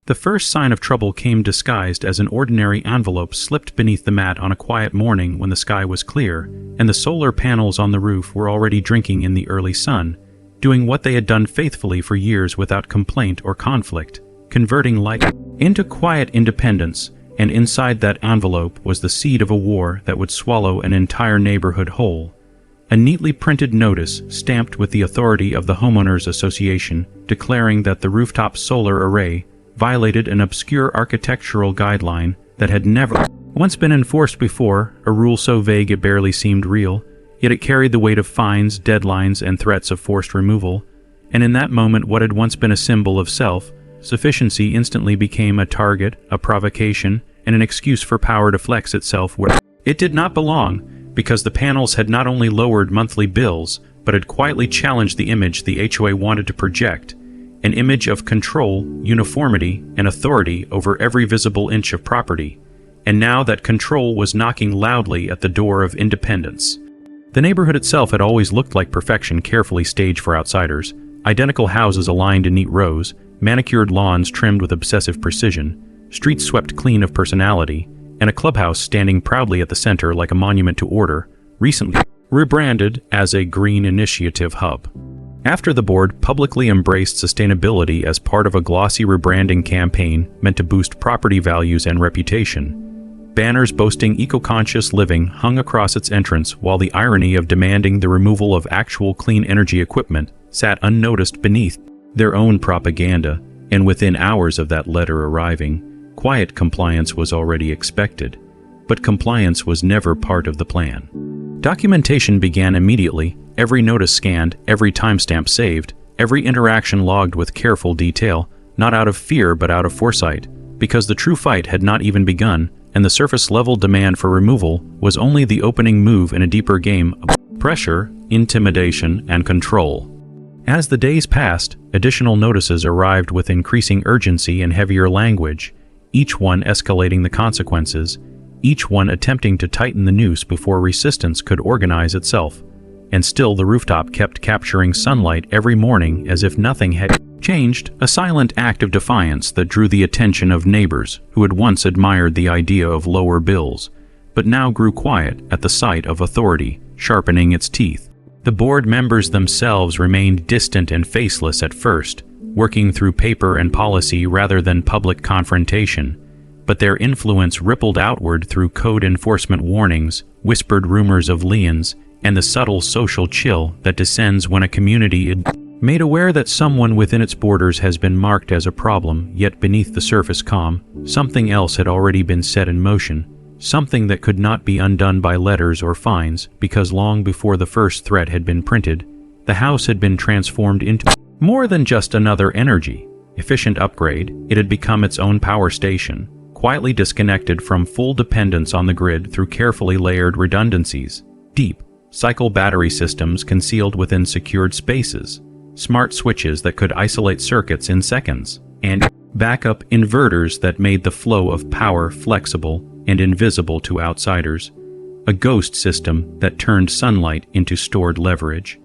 The first sign of trouble came disguised as an ordinary envelope slipped beneath the mat on a quiet morning when the sky was clear, and the solar panels on the roof were already drinking in the early sun, doing what they had done faithfully for years without complaint or conflict, converting light into quiet independence, and inside that envelope was the seed of a war that would swallow an entire neighborhood whole. A neatly printed notice, stamped with the authority of the Homeowners Association, declaring that the rooftop solar array violated an obscure architectural guideline that had never once been enforced before, a rule so vague it barely seemed real, yet it carried the weight of fines, deadlines, and threats of forced removal, and in that moment what had once been a symbol of self-sufficiency instantly became a target, a provocation, and an excuse for power to flex itself where it did not belong, because the panels had not only lowered monthly bills, but had quietly challenged the image the HOA wanted to project, an image of control, uniformity, and authority over every visible inch of property, and now that control was knocking loudly at the door of independence. The neighborhood itself had always looked like perfection carefully staged for outsiders, identical houses aligned in neat rows, manicured lawns trimmed with obsessive precision, streets swept clean of personality, and a clubhouse standing proudly at the center like a monument to order, recently rebranded as a Green Initiative Hub. After the board publicly embraced sustainability as part of a glossy rebranding campaign meant to boost property values and reputation, banners boasting eco-conscious living hung across its entrance, while the irony of demanding the removal of actual clean energy equipment sat unnoticed beneath their own propaganda, and within hours of that letter arriving, quiet compliance was already expected. But compliance was never part of the plan. Documentation began immediately, every notice scanned, every timestamp saved, every interaction logged with careful detail, not out of fear but out of foresight, because the true fight had not even begun, and the surface-level demand for removal was only the opening move in a deeper game of pressure, intimidation, and control. As the days passed, additional notices arrived with increasing urgency and heavier language, each one escalating the consequences, each one attempting to tighten the noose before resistance could organize itself. And still the rooftop kept capturing sunlight every morning as if nothing had changed, a silent act of defiance that drew the attention of neighbors who had once admired the idea of lower bills, but now grew quiet at the sight of authority sharpening its teeth. The board members themselves remained distant and faceless at first, working through paper and policy rather than public confrontation, but their influence rippled outward through code enforcement warnings, whispered rumors of liens, and the subtle social chill that descends when a community is made aware that someone within its borders has been marked as a problem, yet beneath the surface calm, something else had already been set in motion, something that could not be undone by letters or fines, because long before the first threat had been printed, the house had been transformed into more than just another energy-efficient upgrade. It had become its own power station, quietly disconnected from full dependence on the grid through carefully layered redundancies, deep cycle battery systems concealed within secured spaces, smart switches that could isolate circuits in seconds, and backup inverters that made the flow of power flexible and invisible to outsiders, a ghost system that turned sunlight into stored leverage.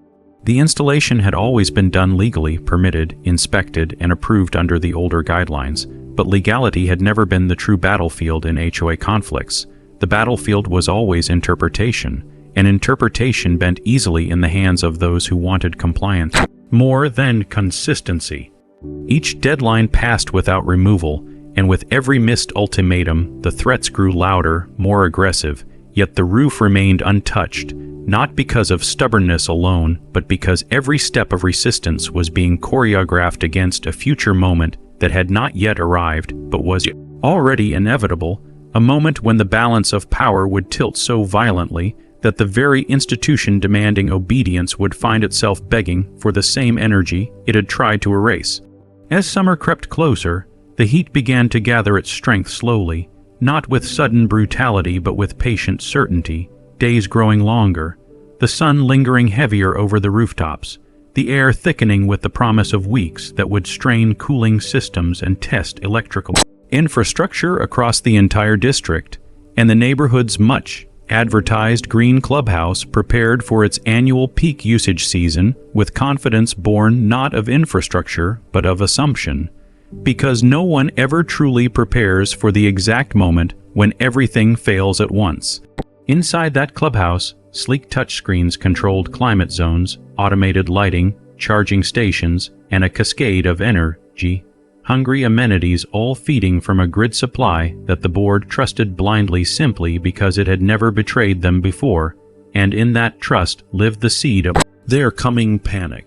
The installation had always been done legally, permitted, inspected, and approved under the older guidelines, but legality had never been the true battlefield in HOA conflicts. The battlefield was always interpretation, and interpretation bent easily in the hands of those who wanted compliance more than consistency. Each deadline passed without removal, and with every missed ultimatum, the threats grew louder, more aggressive, yet the roof remained untouched, not because of stubbornness alone, but because every step of resistance was being choreographed against a future moment that had not yet arrived, but was already inevitable, a moment when the balance of power would tilt so violently that the very institution demanding obedience would find itself begging for the same energy it had tried to erase. As summer crept closer, the heat began to gather its strength slowly, not with sudden brutality but with patient certainty, days growing longer, the sun lingering heavier over the rooftops, the air thickening with the promise of weeks that would strain cooling systems and test electrical infrastructure across the entire district, and the neighborhood's much advertised green clubhouse prepared for its annual peak usage season with confidence born not of infrastructure but of assumption. because no one ever truly prepares for the exact moment when everything fails at once. Inside that clubhouse, sleek touchscreens controlled climate zones, automated lighting, charging stations, and a cascade of energy-hungry amenities, all feeding from a grid supply that the board trusted blindly simply because it had never betrayed them before, and in that trust lived the seed of their coming panic.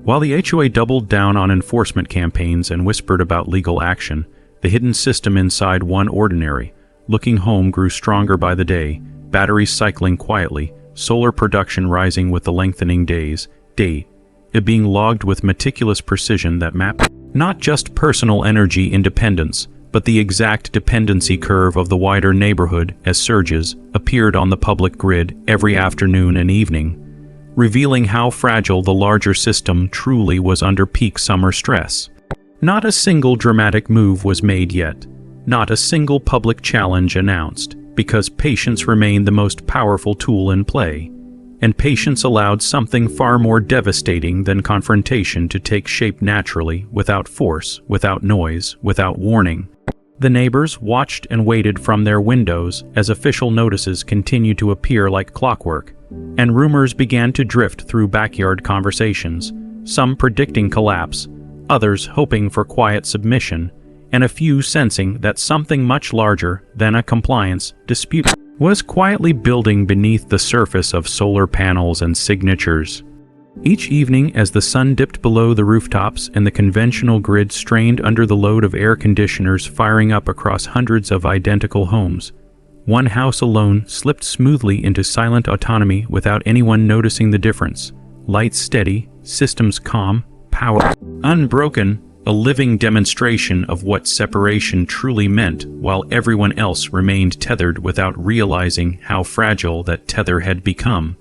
While the HOA doubled down on enforcement campaigns and whispered about legal action, the hidden system inside one ordinary looking home grew stronger by the day, batteries cycling quietly, solar production rising with the lengthening days, it being logged with meticulous precision that mapped not just personal energy independence, but the exact dependency curve of the wider neighborhood as surges appeared on the public grid every afternoon and evening, revealing how fragile the larger system truly was under peak summer stress. Not a single dramatic move was made yet, not a single public challenge announced, because patience remained the most powerful tool in play, and patience allowed something far more devastating than confrontation to take shape naturally, without force, without noise, without warning. The neighbors watched and waited from their windows as official notices continued to appear like clockwork, and rumors began to drift through backyard conversations, some predicting collapse, others hoping for quiet submission, and a few sensing that something much larger than a compliance dispute was quietly building beneath the surface of solar panels and signatures. Each evening, as the sun dipped below the rooftops and the conventional grid strained under the load of air conditioners firing up across hundreds of identical homes, one house alone slipped smoothly into silent autonomy without anyone noticing the difference. Lights steady, systems calm, power unbroken, a living demonstration of what separation truly meant, while everyone else remained tethered without realizing how fragile that tether had become.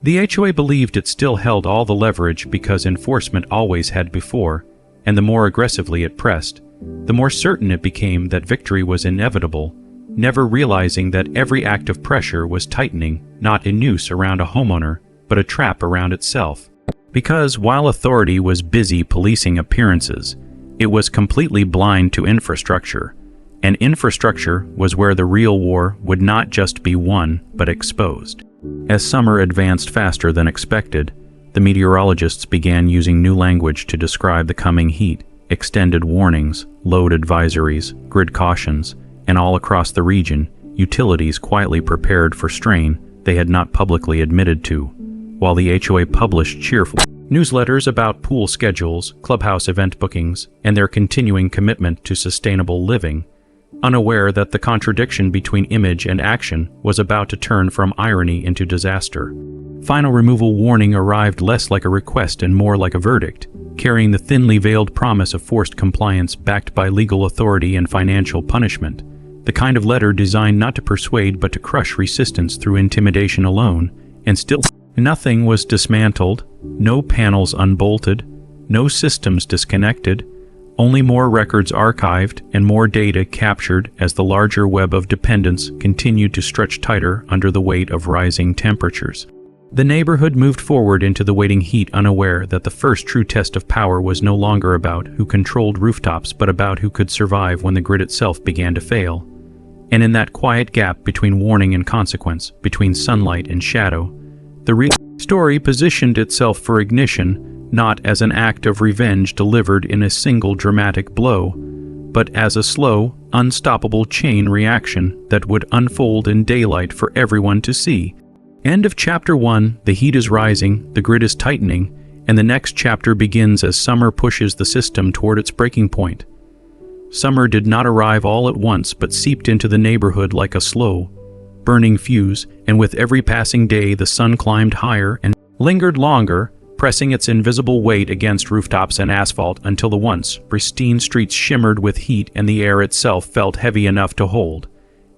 The HOA believed it still held all the leverage because enforcement always had before, and the more aggressively it pressed, the more certain it became that victory was inevitable, never realizing that every act of pressure was tightening not a noose around a homeowner, but a trap around itself. Because while authority was busy policing appearances, it was completely blind to infrastructure, and infrastructure was where the real war would not just be won, but exposed. As summer advanced faster than expected, the meteorologists began using new language to describe the coming heat, extended warnings, load advisories, grid cautions, and all across the region, utilities quietly prepared for strain they had not publicly admitted to, while the HOA published cheerful newsletters about pool schedules, clubhouse event bookings, and their continuing commitment to sustainable living, unaware that the contradiction between image and action was about to turn from irony into disaster. Final removal warning arrived less like a request and more like a verdict, carrying the thinly veiled promise of forced compliance backed by legal authority and financial punishment, the kind of letter designed not to persuade but to crush resistance through intimidation alone. And still nothing was dismantled, no panels unbolted, no systems disconnected, only more records archived and more data captured as the larger web of dependence continued to stretch tighter under the weight of rising temperatures. The neighborhood moved forward into the waiting heat, unaware that the first true test of power was no longer about who controlled rooftops but about who could survive when the grid itself began to fail. And in that quiet gap between warning and consequence, between sunlight and shadow, the real story positioned itself for ignition, not as an act of revenge delivered in a single dramatic blow, but as a slow, unstoppable chain reaction that would unfold in daylight for everyone to see. End of Chapter 1. The heat is rising, the grid is tightening, and the next chapter begins as summer pushes the system toward its breaking point. Summer did not arrive all at once, but seeped into the neighborhood like a slow, burning fuse, and with every passing day the sun climbed higher and lingered longer, pressing its invisible weight against rooftops and asphalt until the once pristine streets shimmered with heat and the air itself felt heavy enough to hold.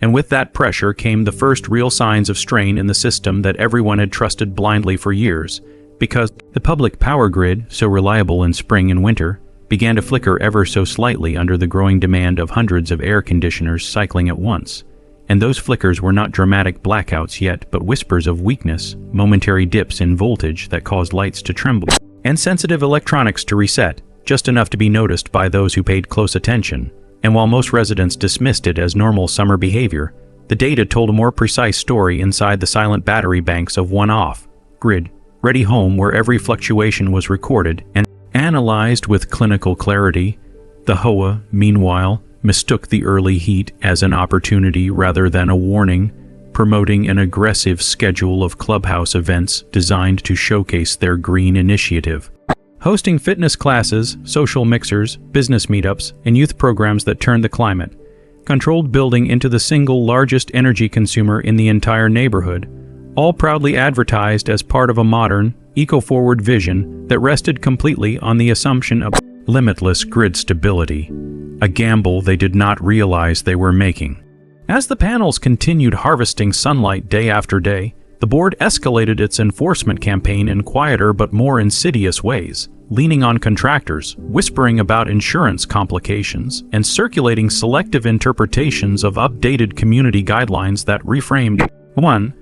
And with that pressure came the first real signs of strain in the system that everyone had trusted blindly for years, because the public power grid, so reliable in spring and winter, began to flicker ever so slightly under the growing demand of hundreds of air conditioners cycling at once. And those flickers were not dramatic blackouts yet, but whispers of weakness, momentary dips in voltage that caused lights to tremble, and sensitive electronics to reset, just enough to be noticed by those who paid close attention, and while most residents dismissed it as normal summer behavior, the data told a more precise story inside the silent battery banks of one off-grid, ready home where every fluctuation was recorded and analyzed with clinical clarity. The HOA, meanwhile, mistook the early heat as an opportunity rather than a warning, promoting an aggressive schedule of clubhouse events designed to showcase their green initiative. Hosting fitness classes, social mixers, business meetups, and youth programs that turned the climate-controlled building into the single largest energy consumer in the entire neighborhood, all proudly advertised as part of a modern, eco-forward vision that rested completely on the assumption of limitless grid stability, a gamble they did not realize they were making. As the panels continued harvesting sunlight day after day, the board escalated its enforcement campaign in quieter but more insidious ways, leaning on contractors, whispering about insurance complications, and circulating selective interpretations of updated community guidelines that reframed 1.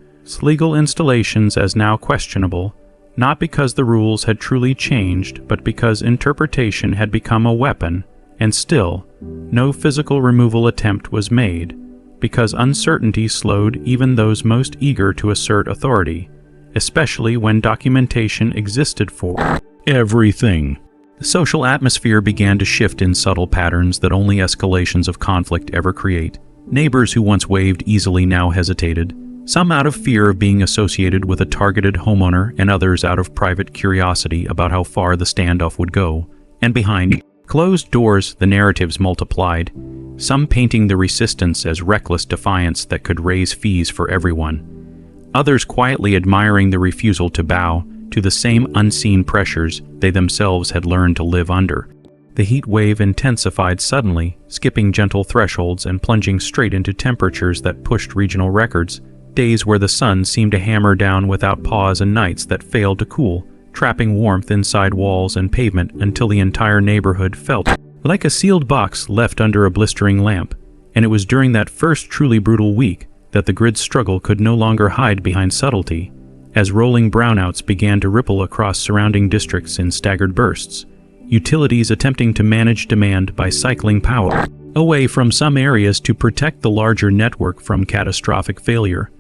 Legal installations as now questionable, not because the rules had truly changed, but because interpretation had become a weapon, and still, no physical removal attempt was made, because uncertainty slowed even those most eager to assert authority, especially when documentation existed for everything. The social atmosphere began to shift in subtle patterns that only escalations of conflict ever create. Neighbors who once waved easily now hesitated, some out of fear of being associated with a targeted homeowner and others out of private curiosity about how far the standoff would go. And behind closed doors, the narratives multiplied, some painting the resistance as reckless defiance that could raise fees for everyone, others quietly admiring the refusal to bow to the same unseen pressures they themselves had learned to live under. The heat wave intensified suddenly, skipping gentle thresholds and plunging straight into temperatures that pushed regional records, days where the sun seemed to hammer down without pause and nights that failed to cool, trapping warmth inside walls and pavement until the entire neighborhood felt like a sealed box left under a blistering lamp. And it was during that first truly brutal week that the grid's struggle could no longer hide behind subtlety, as rolling brownouts began to ripple across surrounding districts in staggered bursts, utilities attempting to manage demand by cycling power away from some areas to protect the larger network from catastrophic failure.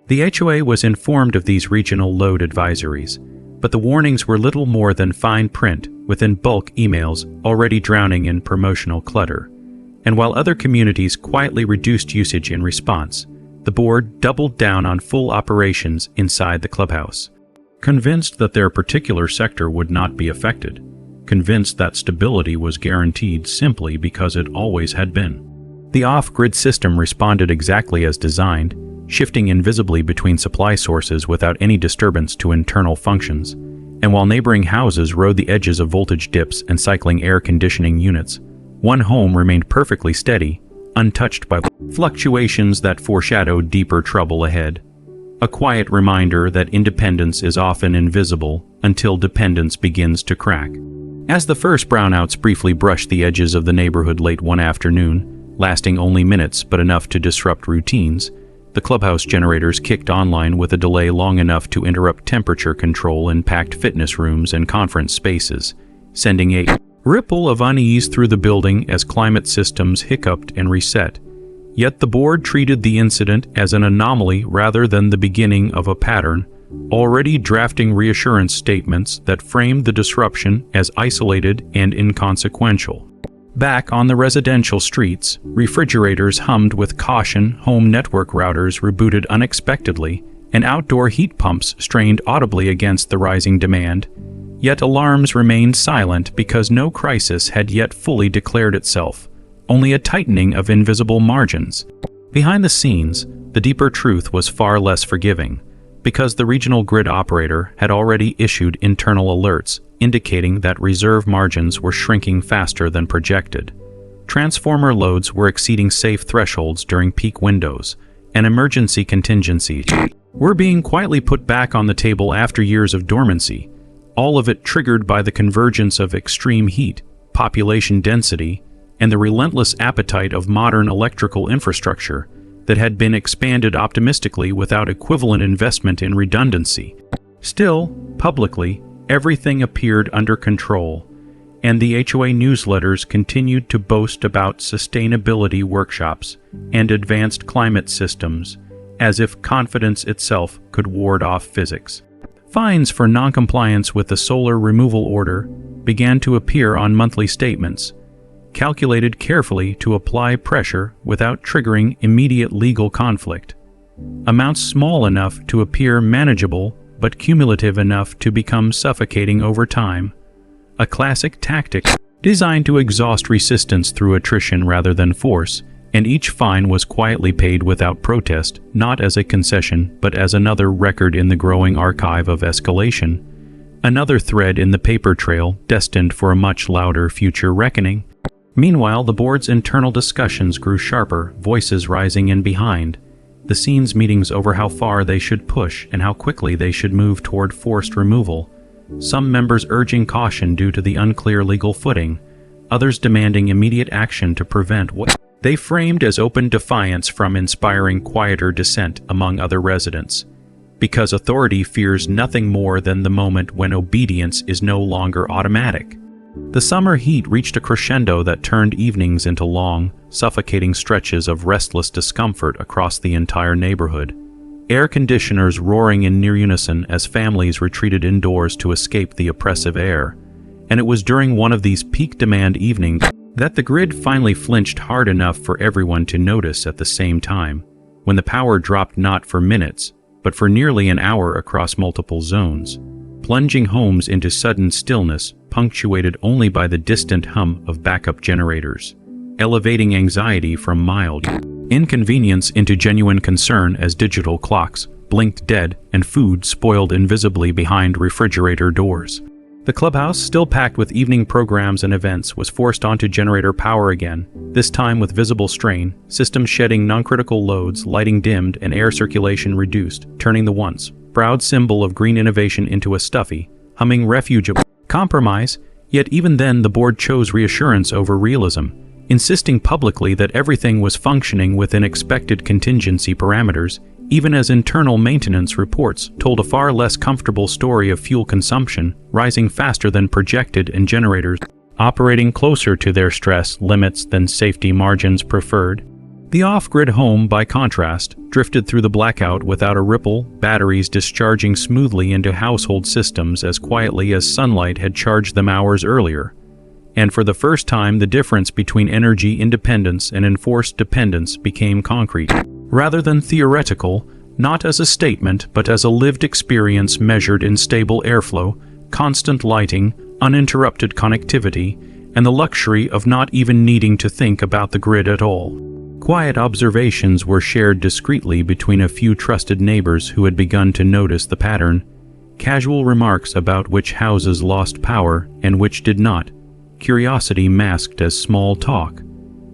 The HOA was informed of these regional load advisories, but the warnings were little more than fine print within bulk emails already drowning in promotional clutter. And while other communities quietly reduced usage in response, the board doubled down on full operations inside the clubhouse, convinced that their particular sector would not be affected, convinced that stability was guaranteed simply because it always had been. The off-grid system responded exactly as designed, shifting invisibly between supply sources without any disturbance to internal functions, and while neighboring houses rode the edges of voltage dips and cycling air conditioning units, one home remained perfectly steady, untouched by fluctuations that foreshadowed deeper trouble ahead. A quiet reminder that independence is often invisible until dependence begins to crack. As the first brownouts briefly brushed the edges of the neighborhood late one afternoon, lasting only minutes but enough to disrupt routines, the clubhouse generators kicked online with a delay long enough to interrupt temperature control in packed fitness rooms and conference spaces, sending a ripple of unease through the building as climate systems hiccuped and reset. Yet the board treated the incident as an anomaly rather than the beginning of a pattern, already drafting reassurance statements that framed the disruption as isolated and inconsequential. Back on the residential streets, refrigerators hummed with caution, home network routers rebooted unexpectedly, and outdoor heat pumps strained audibly against the rising demand. Yet alarms remained silent because no crisis had yet fully declared itself, only a tightening of invisible margins. Behind the scenes, the deeper truth was far less forgiving, because the regional grid operator had already issued internal alerts indicating that reserve margins were shrinking faster than projected. Transformer loads were exceeding safe thresholds during peak windows, and emergency contingencies were being quietly put back on the table after years of dormancy, all of it triggered by the convergence of extreme heat, population density, and the relentless appetite of modern electrical infrastructure that had been expanded optimistically without equivalent investment in redundancy. Still, publicly, everything appeared under control, and the HOA newsletters continued to boast about sustainability workshops and advanced climate systems, as if confidence itself could ward off physics. Fines for noncompliance with the solar removal order began to appear on monthly statements, calculated carefully to apply pressure without triggering immediate legal conflict. Amounts small enough to appear manageable but cumulative enough to become suffocating over time. A classic tactic designed to exhaust resistance through attrition rather than force, and each fine was quietly paid without protest, not as a concession, but as another record in the growing archive of escalation, another thread in the paper trail destined for a much louder future reckoning. Meanwhile, the board's internal discussions grew sharper, voices rising in behind. The scenes meetings over how far they should push and how quickly they should move toward forced removal. Some members urging caution due to the unclear legal footing, others demanding immediate action to prevent what they framed as open defiance from inspiring quieter dissent among other residents. Because authority fears nothing more than the moment when obedience is no longer automatic. The summer heat reached a crescendo that turned evenings into long, suffocating stretches of restless discomfort across the entire neighborhood. Air conditioners roaring in near unison as families retreated indoors to escape the oppressive air. And it was during one of these peak demand evenings that the grid finally flinched hard enough for everyone to notice at the same time, when the power dropped not for minutes, but for nearly an hour across multiple zones, plunging homes into sudden stillness punctuated only by the distant hum of backup generators, elevating anxiety from mild inconvenience into genuine concern as digital clocks blinked dead and food spoiled invisibly behind refrigerator doors. The clubhouse, still packed with evening programs and events, was forced onto generator power again, this time with visible strain, systems shedding non-critical loads, lighting dimmed, and air circulation reduced, turning the once proud symbol of green innovation into a stuffy, humming refuge of compromise. Yet even then the board chose reassurance over realism, insisting publicly that everything was functioning within expected contingency parameters, even as internal maintenance reports told a far less comfortable story of fuel consumption rising faster than projected and generators operating closer to their stress limits than safety margins preferred. The off-grid home, by contrast, drifted through the blackout without a ripple, batteries discharging smoothly into household systems as quietly as sunlight had charged them hours earlier. And for the first time, the difference between energy independence and enforced dependence became concrete, rather than theoretical, not as a statement but as a lived experience measured in stable airflow, constant lighting, uninterrupted connectivity, and the luxury of not even needing to think about the grid at all. Quiet observations were shared discreetly between a few trusted neighbors who had begun to notice the pattern, casual remarks about which houses lost power and which did not, curiosity masked as small talk.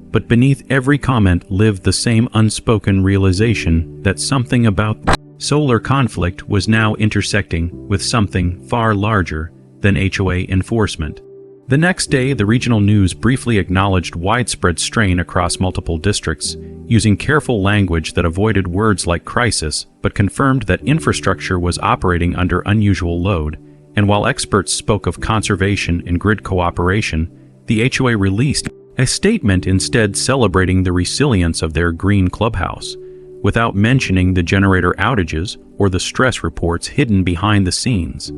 But beneath every comment lived the same unspoken realization that something about solar conflict was now intersecting with something far larger than HOA enforcement. The next day, the regional news briefly acknowledged widespread strain across multiple districts, using careful language that avoided words like crisis, but confirmed that infrastructure was operating under unusual load. And while experts spoke of conservation and grid cooperation, the HOA released a statement instead celebrating the resilience of their green clubhouse, without mentioning the generator outages or the stress reports hidden behind the scenes.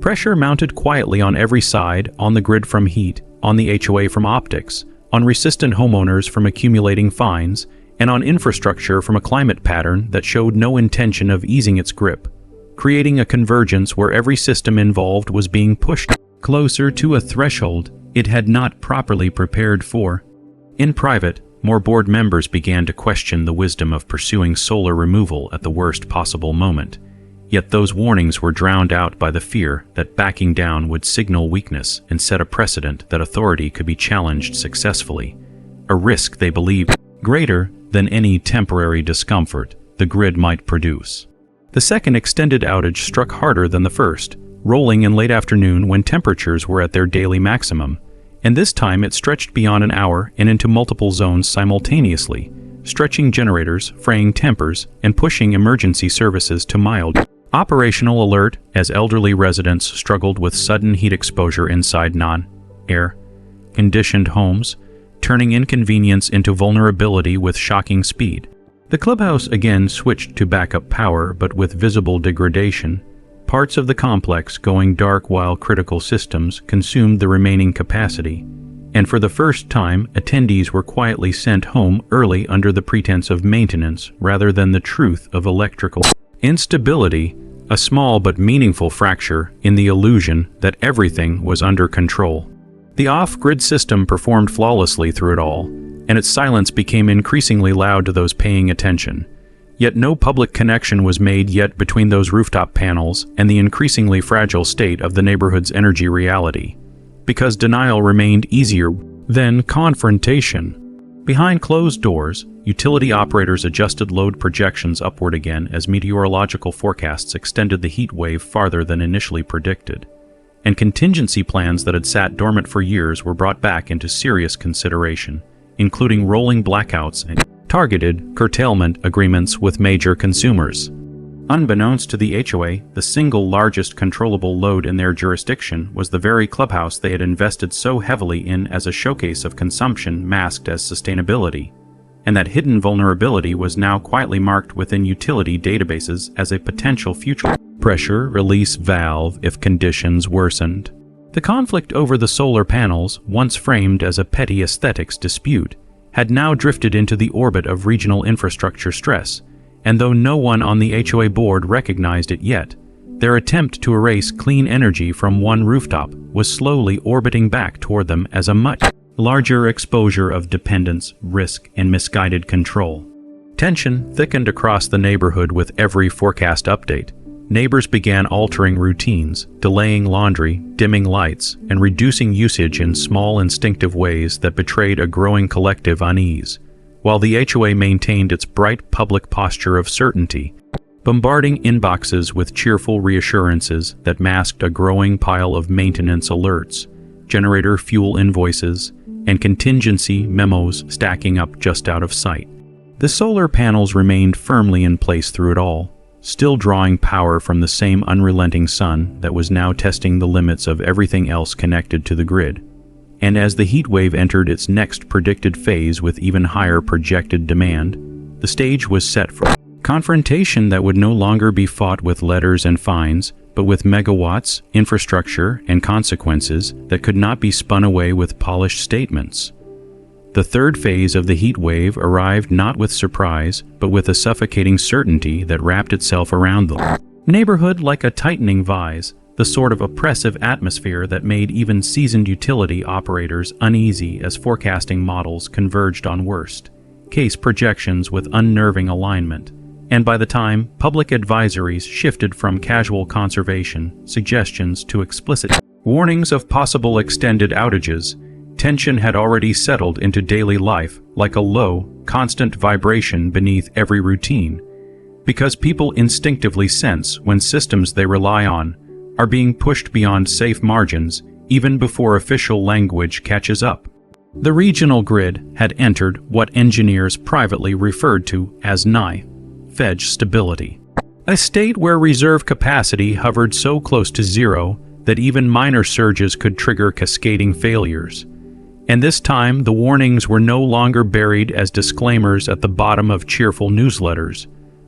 Pressure mounted quietly on every side, on the grid from heat, on the HOA from optics, on resistant homeowners from accumulating fines, and on infrastructure from a climate pattern that showed no intention of easing its grip, creating a convergence where every system involved was being pushed closer to a threshold it had not properly prepared for. In private, more board members began to question the wisdom of pursuing solar removal at the worst possible moment. Yet those warnings were drowned out by the fear that backing down would signal weakness and set a precedent that authority could be challenged successfully, a risk they believed greater than any temporary discomfort the grid might produce. The second extended outage struck harder than the first, rolling in late afternoon when temperatures were at their daily maximum, and this time it stretched beyond an hour and into multiple zones simultaneously, stretching generators, fraying tempers, and pushing emergency services to mild operational alert as elderly residents struggled with sudden heat exposure inside air-conditioned homes, turning inconvenience into vulnerability with shocking speed. The clubhouse again switched to backup power, but with visible degradation. Parts of the complex going dark while critical systems consumed the remaining capacity, and for the first time, attendees were quietly sent home early under the pretense of maintenance rather than the truth of electrical instability, a small but meaningful fracture in the illusion that everything was under control. The off-grid system performed flawlessly through it all, and its silence became increasingly loud to those paying attention. Yet no public connection was made yet between those rooftop panels and the increasingly fragile state of the neighborhood's energy reality, because denial remained easier than confrontation. Behind closed doors, utility operators adjusted load projections upward again as meteorological forecasts extended the heat wave farther than initially predicted, and contingency plans that had sat dormant for years were brought back into serious consideration, including rolling blackouts and targeted curtailment agreements with major consumers. Unbeknownst to the HOA, the single largest controllable load in their jurisdiction was the very clubhouse they had invested so heavily in as a showcase of consumption masked as sustainability, and that hidden vulnerability was now quietly marked within utility databases as a potential future pressure release valve if conditions worsened. The conflict over the solar panels, once framed as a petty aesthetics dispute, had now drifted into the orbit of regional infrastructure stress, and though no one on the HOA board recognized it yet, their attempt to erase clean energy from one rooftop was slowly orbiting back toward them as a much larger exposure of dependence, risk, and misguided control. Tension thickened across the neighborhood with every forecast update. Neighbors began altering routines, delaying laundry, dimming lights, and reducing usage in small instinctive ways that betrayed a growing collective unease, while the HOA maintained its bright public posture of certainty, bombarding inboxes with cheerful reassurances that masked a growing pile of maintenance alerts, generator fuel invoices, and contingency memos stacking up just out of sight. The solar panels remained firmly in place through it all, still drawing power from the same unrelenting sun that was now testing the limits of everything else connected to the grid. And as the heat wave entered its next predicted phase with even higher projected demand, the stage was set for confrontation that would no longer be fought with letters and fines, but with megawatts, infrastructure, and consequences that could not be spun away with polished statements. The third phase of the heat wave arrived not with surprise, but with a suffocating certainty that wrapped itself around the neighborhood like a tightening vise, the sort of oppressive atmosphere that made even seasoned utility operators uneasy as forecasting models converged on worst-case projections with unnerving alignment. And by the time public advisories shifted from casual conservation suggestions to explicit warnings of possible extended outages, tension had already settled into daily life like a low, constant vibration beneath every routine, because people instinctively sense when systems they rely on are being pushed beyond safe margins even before official language catches up. The regional grid had entered what engineers privately referred to as nigh-fedge stability, a state where reserve capacity hovered so close to zero that even minor surges could trigger cascading failures. And this time, the warnings were no longer buried as disclaimers at the bottom of cheerful newsletters,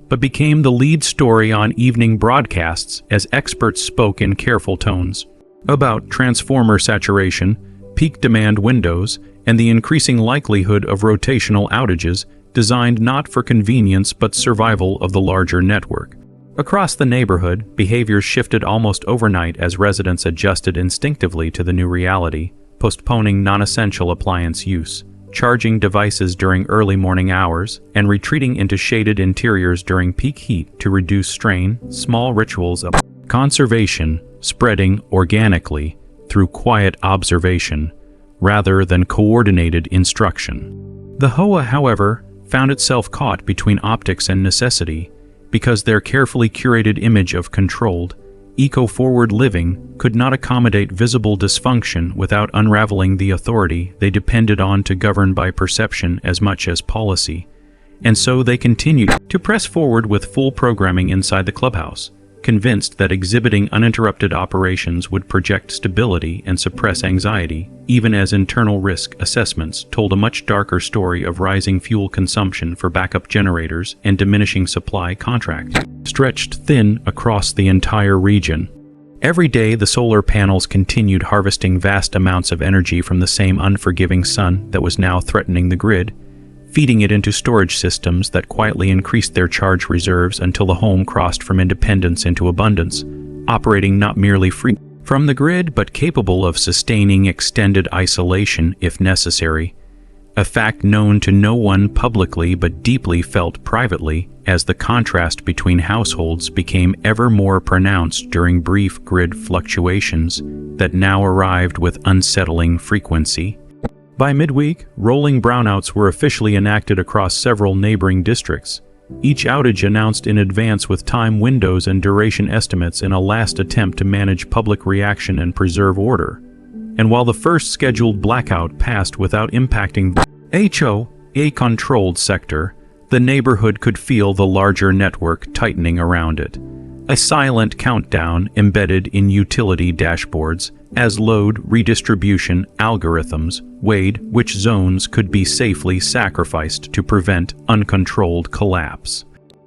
but became the lead story on evening broadcasts as experts spoke in careful tones about transformer saturation, peak demand windows, and the increasing likelihood of rotational outages designed not for convenience but survival of the larger network. Across the neighborhood, behaviors shifted almost overnight as residents adjusted instinctively to the new reality, postponing non-essential appliance use, charging devices during early morning hours, and retreating into shaded interiors during peak heat to reduce strain. Small rituals of conservation spreading organically through quiet observation rather than coordinated instruction. The HOA, however, found itself caught between optics and necessity, because their carefully curated image of controlled, eco-forward living could not accommodate visible dysfunction without unraveling the authority they depended on to govern by perception as much as policy, and so they continued to press forward with full programming inside the clubhouse, convinced that exhibiting uninterrupted operations would project stability and suppress anxiety, even as internal risk assessments told a much darker story of rising fuel consumption for backup generators and diminishing supply contracts, stretched thin across the entire region. Every day, the solar panels continued harvesting vast amounts of energy from the same unforgiving sun that was now threatening the grid, feeding it into storage systems that quietly increased their charge reserves until the home crossed from independence into abundance, operating not merely free from the grid but capable of sustaining extended isolation if necessary, a fact known to no one publicly but deeply felt privately as the contrast between households became ever more pronounced during brief grid fluctuations that now arrived with unsettling frequency. By midweek, rolling brownouts were officially enacted across several neighboring districts, each outage announced in advance with time windows and duration estimates in a last attempt to manage public reaction and preserve order. And while the first scheduled blackout passed without impacting the HOA-controlled sector, the neighborhood could feel the larger network tightening around it. A silent countdown embedded in utility dashboards as load redistribution algorithms weighed which zones could be safely sacrificed to prevent uncontrolled collapse.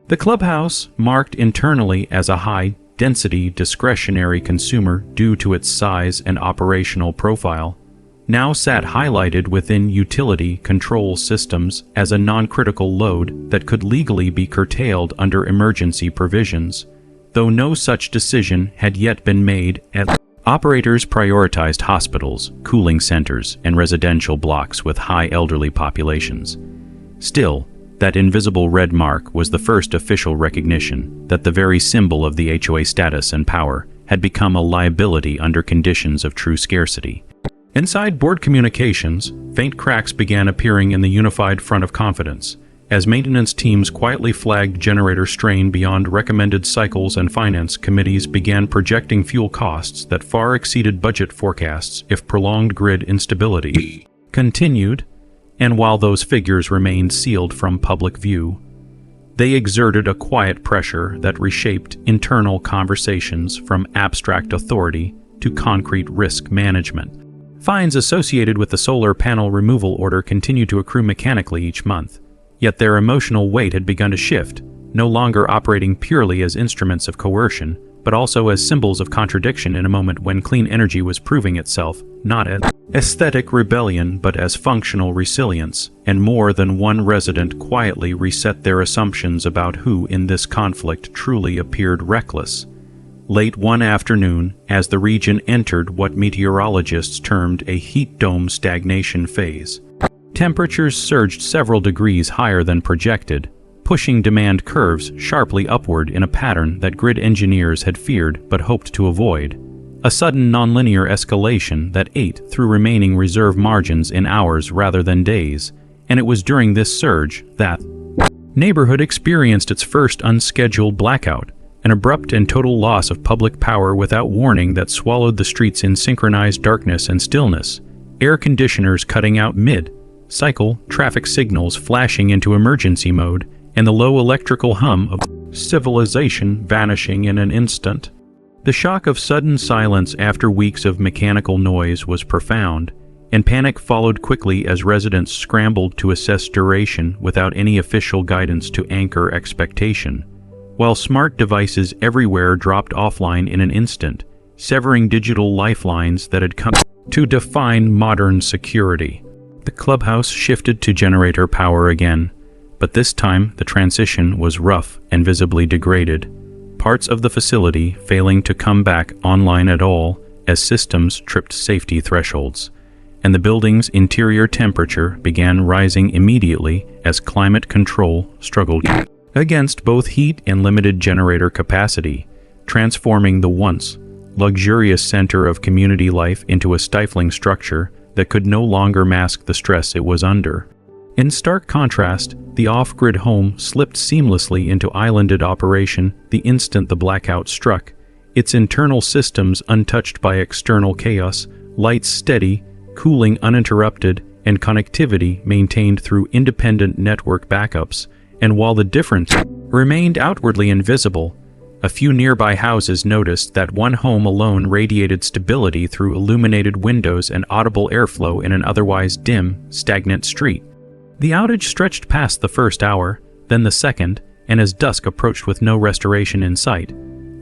The clubhouse, marked internally as a high-density discretionary consumer due to its size and operational profile, now sat highlighted within utility control systems as a non-critical load that could legally be curtailed under emergency provisions, though no such decision had yet been made at operators prioritized hospitals, cooling centers, and residential blocks with high elderly populations. Still, that invisible red mark was the first official recognition that the very symbol of the HOA status and power had become a liability under conditions of true scarcity. Inside board communications, faint cracks began appearing in the unified front of confidence, as maintenance teams quietly flagged generator strain beyond recommended cycles and finance committees began projecting fuel costs that far exceeded budget forecasts if prolonged grid instability continued, and while those figures remained sealed from public view, they exerted a quiet pressure that reshaped internal conversations from abstract authority to concrete risk management. Fines associated with the solar panel removal order continued to accrue mechanically each month, yet their emotional weight had begun to shift, no longer operating purely as instruments of coercion, but also as symbols of contradiction in a moment when clean energy was proving itself not as aesthetic rebellion but as functional resilience, and more than one resident quietly reset their assumptions about who in this conflict truly appeared reckless. Late one afternoon, as the region entered what meteorologists termed a heat dome stagnation phase, temperatures surged several degrees higher than projected, pushing demand curves sharply upward in a pattern that grid engineers had feared but hoped to avoid. A sudden nonlinear escalation that ate through remaining reserve margins in hours rather than days, and it was during this surge that neighborhood experienced its first unscheduled blackout, an abrupt and total loss of public power without warning that swallowed the streets in synchronized darkness and stillness, air conditioners cutting out mid-cycle, traffic signals flashing into emergency mode, and the low electrical hum of civilization vanishing in an instant. The shock of sudden silence after weeks of mechanical noise was profound, and panic followed quickly as residents scrambled to assess duration without any official guidance to anchor expectation, while smart devices everywhere dropped offline in an instant, severing digital lifelines that had come to define modern security. The clubhouse shifted to generator power again, but this time the transition was rough and visibly degraded, parts of the facility failing to come back online at all as systems tripped safety thresholds, and the building's interior temperature began rising immediately as climate control struggled against both heat and limited generator capacity, transforming the once luxurious center of community life into a stifling structure that could no longer mask the stress it was under. In stark contrast, the off-grid home slipped seamlessly into islanded operation the instant the blackout struck, its internal systems untouched by external chaos, lights steady, cooling uninterrupted, and connectivity maintained through independent network backups. And while the difference remained outwardly invisible, A few nearby houses noticed that one home alone radiated stability through illuminated windows and audible airflow in an otherwise dim, stagnant street. The outage stretched past the first hour, then the second, and as dusk approached with no restoration in sight,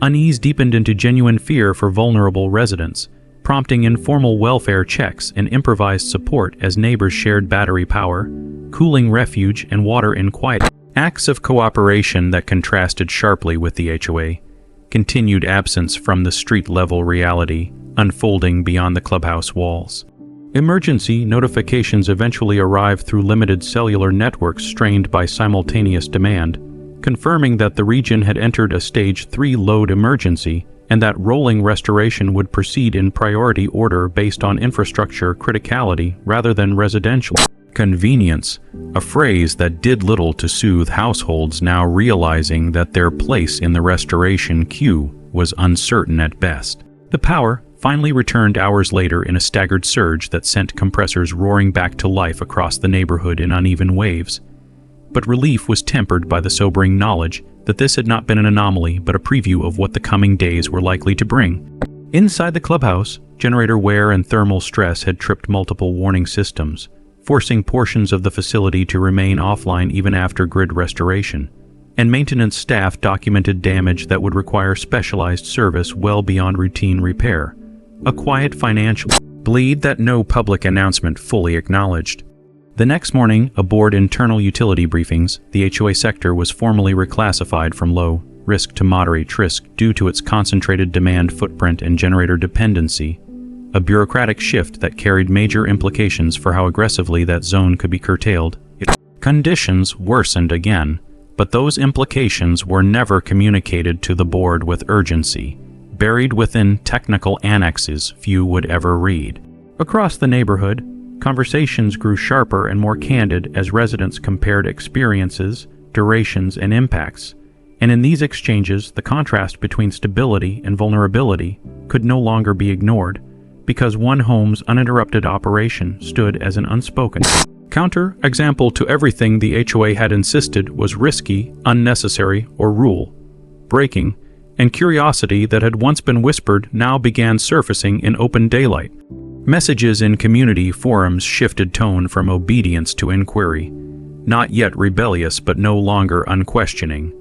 unease deepened into genuine fear for vulnerable residents, prompting informal welfare checks and improvised support as neighbors shared battery power, cooling refuge, and water in quiet. Acts of cooperation that contrasted sharply with the HOA, continued absence from the street-level reality unfolding beyond the clubhouse walls. Emergency notifications eventually arrived through limited cellular networks strained by simultaneous demand, confirming that the region had entered a Stage 3 load emergency and that rolling restoration would proceed in priority order based on infrastructure criticality rather than residential convenience, a phrase that did little to soothe households now realizing that their place in the restoration queue was uncertain at best. The power finally returned hours later in a staggered surge that sent compressors roaring back to life across the neighborhood in uneven waves. But relief was tempered by the sobering knowledge that this had not been an anomaly but a preview of what the coming days were likely to bring. Inside the clubhouse, generator wear and thermal stress had tripped multiple warning systems, forcing portions of the facility to remain offline even after grid restoration, and maintenance staff documented damage that would require specialized service well beyond routine repair, a quiet financial bleed that no public announcement fully acknowledged. The next morning, aboard internal utility briefings, the HOA sector was formally reclassified from low risk to moderate risk due to its concentrated demand footprint and generator dependency, a bureaucratic shift that carried major implications for how aggressively that zone could be curtailed. Conditions worsened again, but those implications were never communicated to the board with urgency, buried within technical annexes few would ever read. Across the neighborhood, conversations grew sharper and more candid as residents compared experiences, durations, and impacts, and in these exchanges the contrast between stability and vulnerability could no longer be ignored, because one home's uninterrupted operation stood as an unspoken counter-example to everything the HOA had insisted was risky, unnecessary, or rule-breaking, and curiosity that had once been whispered now began surfacing in open daylight. Messages in community forums shifted tone from obedience to inquiry, not yet rebellious but no longer unquestioning,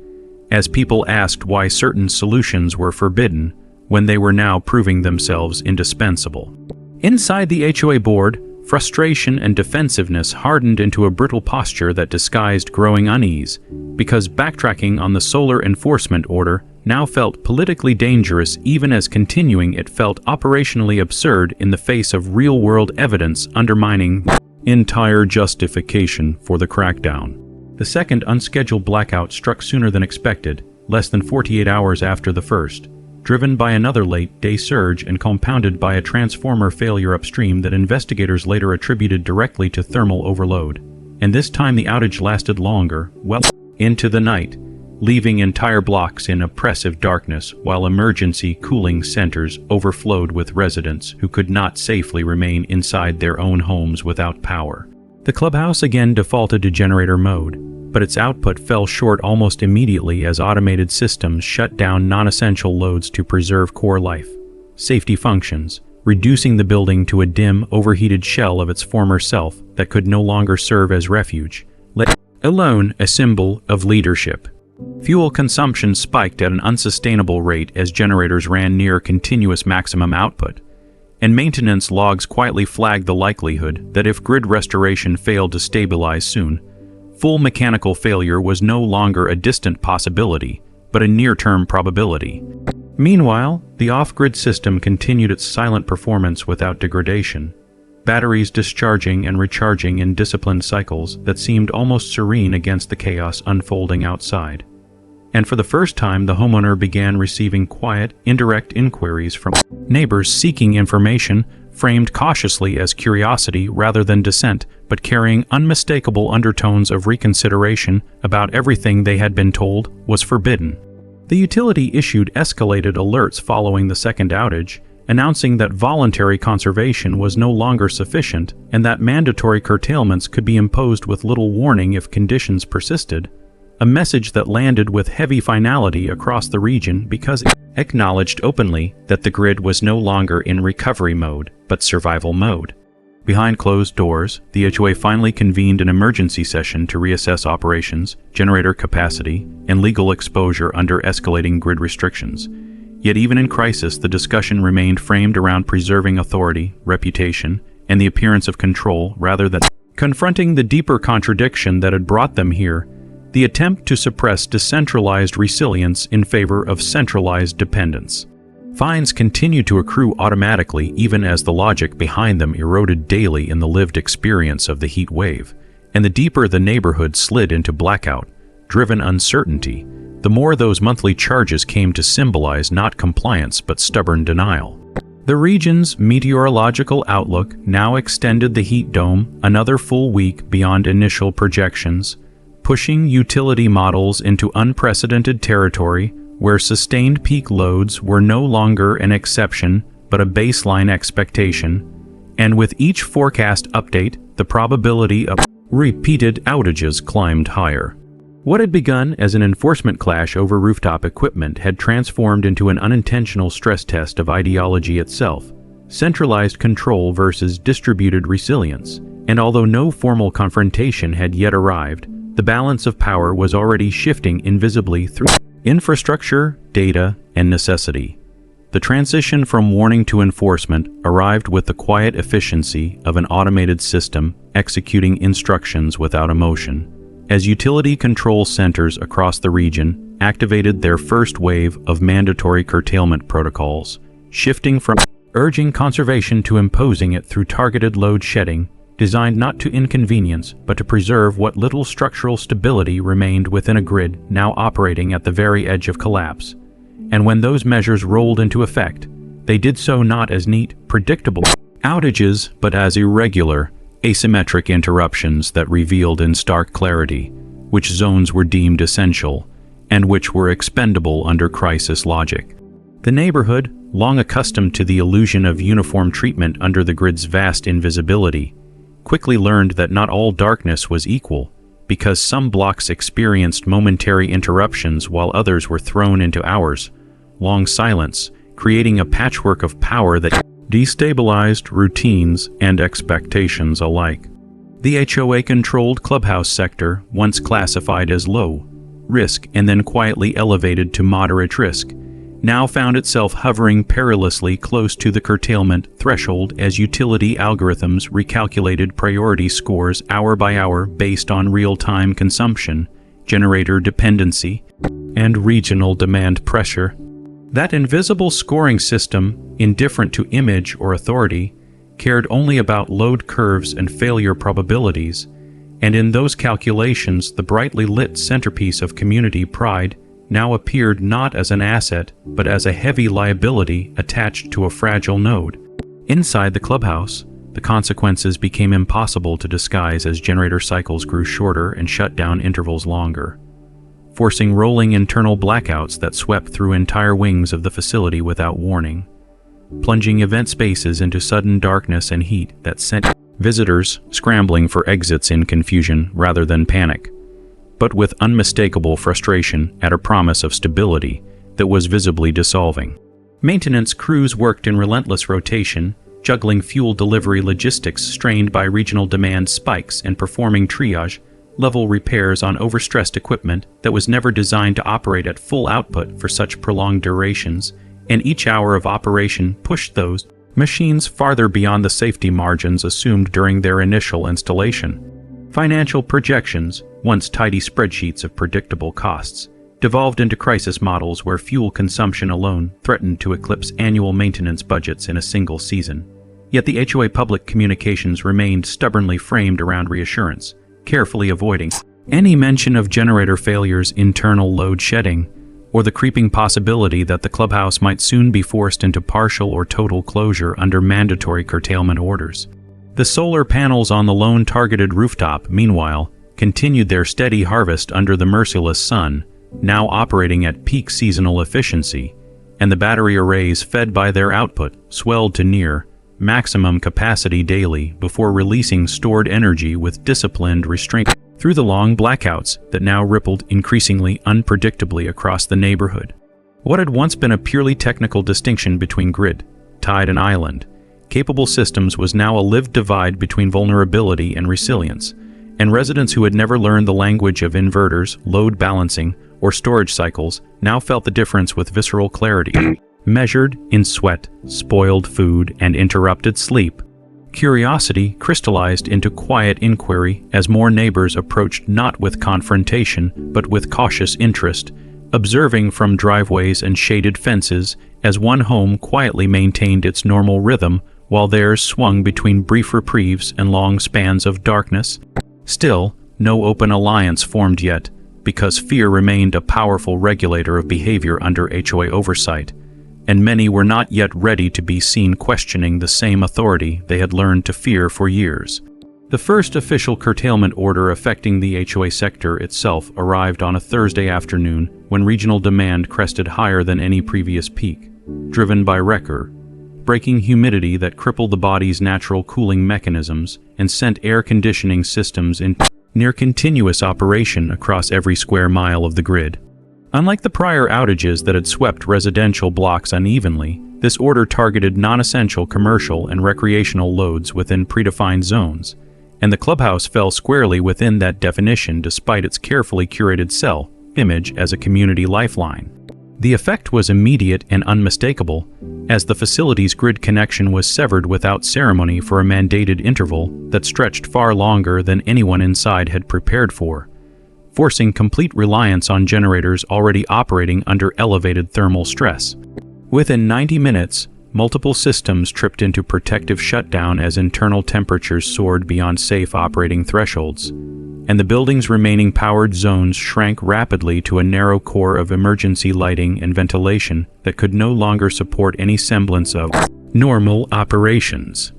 as people asked why certain solutions were forbidden when they were now proving themselves indispensable. Inside the HOA board, frustration and defensiveness hardened into a brittle posture that disguised growing unease, because backtracking on the solar enforcement order now felt politically dangerous even as continuing it felt operationally absurd in the face of real-world evidence undermining the entire justification for the crackdown. The second unscheduled blackout struck sooner than expected, less than 48 hours after the first, driven by another late-day surge and compounded by a transformer failure upstream that investigators later attributed directly to thermal overload. And this time the outage lasted longer, well into the night, leaving entire blocks in oppressive darkness while emergency cooling centers overflowed with residents who could not safely remain inside their own homes without power. The clubhouse again defaulted to generator mode, but its output fell short almost immediately as automated systems shut down non-essential loads to preserve core life safety functions, reducing the building to a dim, overheated shell of its former self that could no longer serve as refuge, let alone a symbol of leadership. Fuel consumption spiked at an unsustainable rate as generators ran near continuous maximum output, and maintenance logs quietly flagged the likelihood that if grid restoration failed to stabilize soon, full mechanical failure was no longer a distant possibility, but a near-term probability. Meanwhile, the off-grid system continued its silent performance without degradation, batteries discharging and recharging in disciplined cycles that seemed almost serene against the chaos unfolding outside. And for the first time, the homeowner began receiving quiet, indirect inquiries from neighbors seeking information, framed cautiously as curiosity rather than dissent, but carrying unmistakable undertones of reconsideration about everything they had been told was forbidden. The utility issued escalated alerts following the second outage, announcing that voluntary conservation was no longer sufficient and that mandatory curtailments could be imposed with little warning if conditions persisted, a message that landed with heavy finality across the region because it acknowledged openly that the grid was no longer in recovery mode, but survival mode. Behind closed doors, the HOA finally convened an emergency session to reassess operations, generator capacity, and legal exposure under escalating grid restrictions. Yet even in crisis, the discussion remained framed around preserving authority, reputation, and the appearance of control rather than confronting the deeper contradiction that had brought them here, the attempt to suppress decentralized resilience in favor of centralized dependence. Fines continued to accrue automatically even as the logic behind them eroded daily in the lived experience of the heat wave, and the deeper the neighborhood slid into blackout-driven uncertainty, the more those monthly charges came to symbolize not compliance but stubborn denial. The region's meteorological outlook now extended the heat dome another full week beyond initial projections, pushing utility models into unprecedented territory where sustained peak loads were no longer an exception but a baseline expectation, and with each forecast update, the probability of repeated outages climbed higher. What had begun as an enforcement clash over rooftop equipment had transformed into an unintentional stress test of ideology itself, centralized control versus distributed resilience, and although no formal confrontation had yet arrived, the balance of power was already shifting invisibly through infrastructure, data, and necessity. The transition from warning to enforcement arrived with the quiet efficiency of an automated system executing instructions without emotion, as utility control centers across the region activated their first wave of mandatory curtailment protocols, shifting from urging conservation to imposing it through targeted load shedding, designed not to inconvenience but to preserve what little structural stability remained within a grid now operating at the very edge of collapse. And when those measures rolled into effect, they did so not as neat, predictable outages, but as irregular, asymmetric interruptions that revealed in stark clarity which zones were deemed essential and which were expendable under crisis logic. The neighborhood, long accustomed to the illusion of uniform treatment under the grid's vast invisibility, quickly learned that not all darkness was equal, because some blocks experienced momentary interruptions while others were thrown into hours-long silence, creating a patchwork of power that destabilized routines and expectations alike. The HOA-controlled clubhouse sector, once classified as low risk and then quietly elevated to moderate risk, now found itself hovering perilously close to the curtailment threshold as utility algorithms recalculated priority scores hour by hour based on real-time consumption, generator dependency, and regional demand pressure. That invisible scoring system, indifferent to image or authority, cared only about load curves and failure probabilities, and in those calculations the brightly lit centerpiece of community pride now appeared not as an asset but as a heavy liability attached to a fragile node. Inside the clubhouse, the consequences became impossible to disguise as generator cycles grew shorter and shutdown intervals longer, forcing rolling internal blackouts that swept through entire wings of the facility without warning, plunging event spaces into sudden darkness and heat that sent visitors scrambling for exits in confusion rather than panic, but with unmistakable frustration at a promise of stability that was visibly dissolving. Maintenance crews worked in relentless rotation, juggling fuel delivery logistics strained by regional demand spikes and performing triage-level repairs on overstressed equipment that was never designed to operate at full output for such prolonged durations, and each hour of operation pushed those machines farther beyond the safety margins assumed during their initial installation. Financial projections, once tidy spreadsheets of predictable costs, devolved into crisis models where fuel consumption alone threatened to eclipse annual maintenance budgets in a single season. Yet the HOA public communications remained stubbornly framed around reassurance, carefully avoiding any mention of generator failures, internal load shedding, or the creeping possibility that the clubhouse might soon be forced into partial or total closure under mandatory curtailment orders. The solar panels on the lone targeted rooftop, meanwhile, continued their steady harvest under the merciless sun, now operating at peak seasonal efficiency, and the battery arrays fed by their output swelled to near maximum capacity daily before releasing stored energy with disciplined restraint. through the long blackouts that now rippled increasingly unpredictably across the neighborhood. What had once been a purely technical distinction between grid, tide, and island, capable systems was now a lived divide between vulnerability and resilience, and residents who had never learned the language of inverters, load balancing, or storage cycles now felt the difference with visceral clarity. Measured in sweat, spoiled food, and interrupted sleep, curiosity crystallized into quiet inquiry as more neighbors approached not with confrontation but with cautious interest, observing from driveways and shaded fences as one home quietly maintained its normal rhythm while theirs swung between brief reprieves and long spans of darkness. Still, no open alliance formed yet, because fear remained a powerful regulator of behavior under HOA oversight, and many were not yet ready to be seen questioning the same authority they had learned to fear for years. The first official curtailment order affecting the HOA sector itself arrived on a Thursday afternoon when regional demand crested higher than any previous peak, driven by wrecker, breaking humidity that crippled the body's natural cooling mechanisms and sent air conditioning systems into near continuous operation across every square mile of the grid. Unlike the prior outages that had swept residential blocks unevenly, this order targeted non-essential commercial and recreational loads within predefined zones, and the clubhouse fell squarely within that definition despite its carefully curated cell image as a community lifeline. The effect was immediate and unmistakable, as the facility's grid connection was severed without ceremony for a mandated interval that stretched far longer than anyone inside had prepared for, forcing complete reliance on generators already operating under elevated thermal stress. Within 90 minutes, multiple systems tripped into protective shutdown as internal temperatures soared beyond safe operating thresholds, and the building's remaining powered zones shrank rapidly to a narrow core of emergency lighting and ventilation that could no longer support any semblance of normal operations.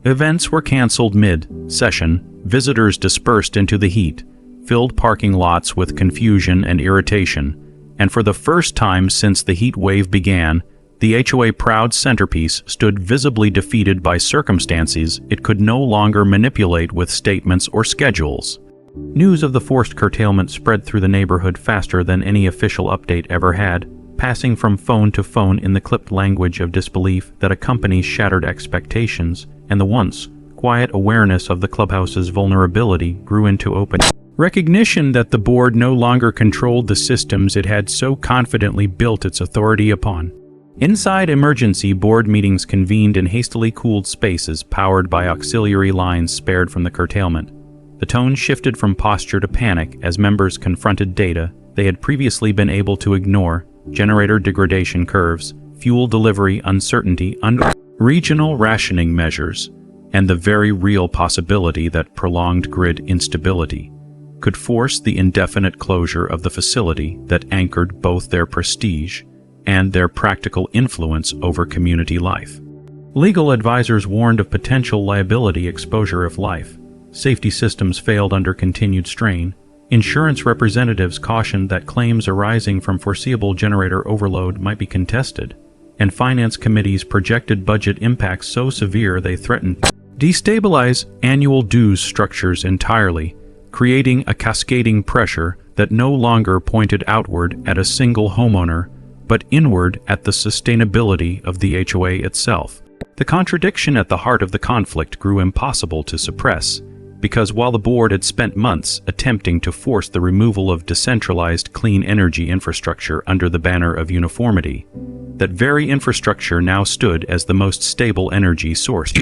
Events were canceled mid-session, visitors dispersed into the heat, filled parking lots with confusion and irritation, and for the first time since the heat wave began, the HOA proud centerpiece stood visibly defeated by circumstances it could no longer manipulate with statements or schedules. News of the forced curtailment spread through the neighborhood faster than any official update ever had, passing from phone to phone in the clipped language of disbelief that accompanies shattered expectations, and the once quiet awareness of the clubhouse's vulnerability grew into open recognition that the board no longer controlled the systems it had so confidently built its authority upon. Inside emergency board meetings convened in hastily cooled spaces powered by auxiliary lines spared from the curtailment. The tone shifted from posture to panic as members confronted data they had previously been able to ignore: generator degradation curves, fuel delivery uncertainty, regional rationing measures, and the very real possibility that prolonged grid instability could force the indefinite closure of the facility that anchored both their prestige and their practical influence over community life. Legal advisors warned of potential liability exposure if life safety systems failed under continued strain. Insurance representatives cautioned that claims arising from foreseeable generator overload might be contested, and finance committees projected budget impacts so severe they threatened to destabilize annual dues structures entirely, creating a cascading pressure that no longer pointed outward at a single homeowner, but inward at the sustainability of the HOA itself. The contradiction at the heart of the conflict grew impossible to suppress, because while the board had spent months attempting to force the removal of decentralized clean energy infrastructure under the banner of uniformity, that very infrastructure now stood as the most stable energy source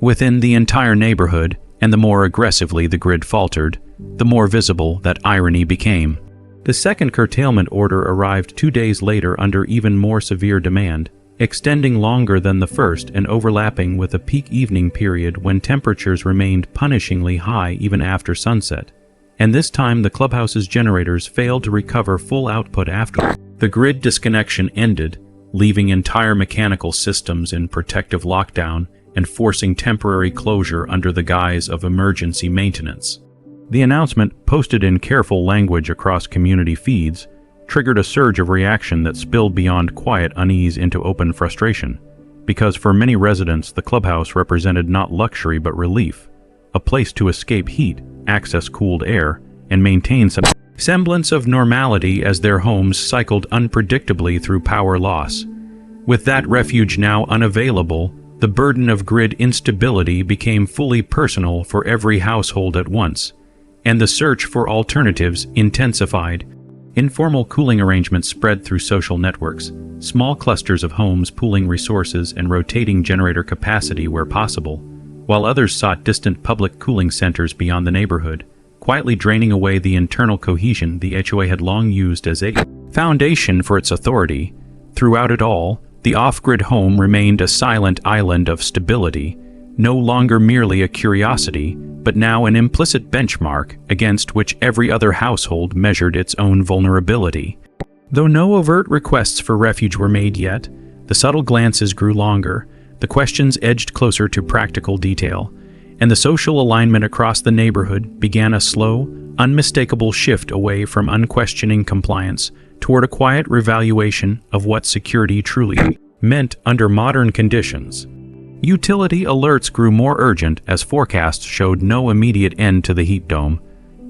within the entire neighborhood, and the more aggressively the grid faltered, the more visible that irony became. The second curtailment order arrived 2 days later under even more severe demand, extending longer than the first and overlapping with a peak evening period when temperatures remained punishingly high even after sunset. And this time the clubhouse's generators failed to recover full output after the grid disconnection ended, leaving entire mechanical systems in protective lockdown and forcing temporary closure under the guise of emergency maintenance. The announcement, posted in careful language across community feeds, triggered a surge of reaction that spilled beyond quiet unease into open frustration, because for many residents the clubhouse represented not luxury but relief, a place to escape heat, access cooled air, and maintain some semblance of normality as their homes cycled unpredictably through power loss. With that refuge now unavailable, the burden of grid instability became fully personal for every household at once, and the search for alternatives intensified. Informal cooling arrangements spread through social networks, small clusters of homes pooling resources and rotating generator capacity where possible, while others sought distant public cooling centers beyond the neighborhood, quietly draining away the internal cohesion the HOA had long used as a foundation for its authority. Throughout it all, the off-grid home remained a silent island of stability, no longer merely a curiosity, but now an implicit benchmark against which every other household measured its own vulnerability. Though no overt requests for refuge were made yet, the subtle glances grew longer, the questions edged closer to practical detail, and the social alignment across the neighborhood began a slow, unmistakable shift away from unquestioning compliance toward a quiet revaluation of what security truly meant under modern conditions. Utility alerts grew more urgent as forecasts showed no immediate end to the heat dome,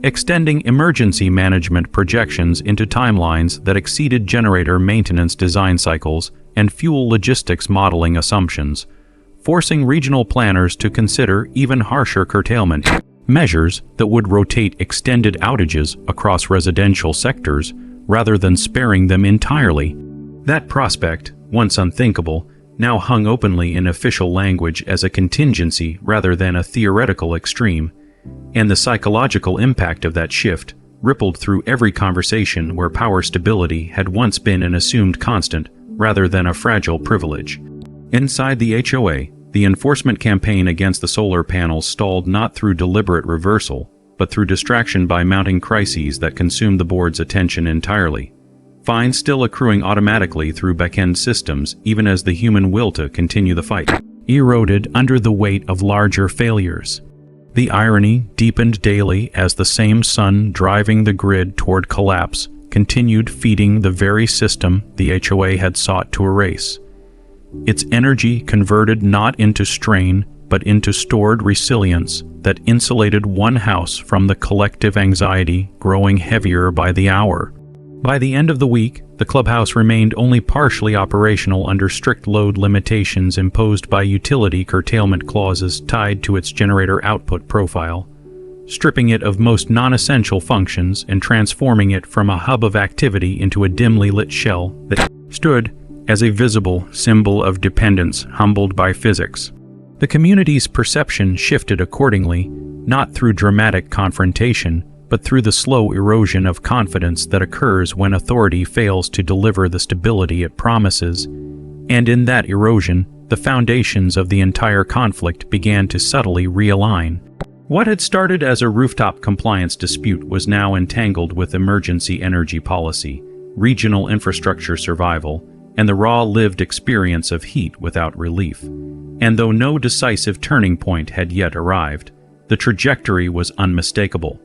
extending emergency management projections into timelines that exceeded generator maintenance design cycles and fuel logistics modeling assumptions, forcing regional planners to consider even harsher curtailment measures that would rotate extended outages across residential sectors rather than sparing them entirely. That prospect, once unthinkable, now hung openly in official language as a contingency rather than a theoretical extreme, and the psychological impact of that shift rippled through every conversation where power stability had once been an assumed constant rather than a fragile privilege. Inside the HOA, the enforcement campaign against the solar panels stalled not through deliberate reversal, but through distraction by mounting crises that consumed the board's attention entirely. Fines still accruing automatically through back-end systems even as the human will to continue the fight eroded under the weight of larger failures. The irony deepened daily as the same sun driving the grid toward collapse continued feeding the very system the HOA had sought to erase. Its energy converted not into strain but into stored resilience that insulated one house from the collective anxiety growing heavier by the hour. By the end of the week, the clubhouse remained only partially operational under strict load limitations imposed by utility curtailment clauses tied to its generator output profile, stripping it of most non-essential functions and transforming it from a hub of activity into a dimly lit shell that stood as a visible symbol of dependence humbled by physics. The community's perception shifted accordingly, not through dramatic confrontation, but through the slow erosion of confidence that occurs when authority fails to deliver the stability it promises. And in that erosion, the foundations of the entire conflict began to subtly realign. What had started as a rooftop compliance dispute was now entangled with emergency energy policy, regional infrastructure survival, and the raw lived experience of heat without relief. And though no decisive turning point had yet arrived, the trajectory was unmistakable.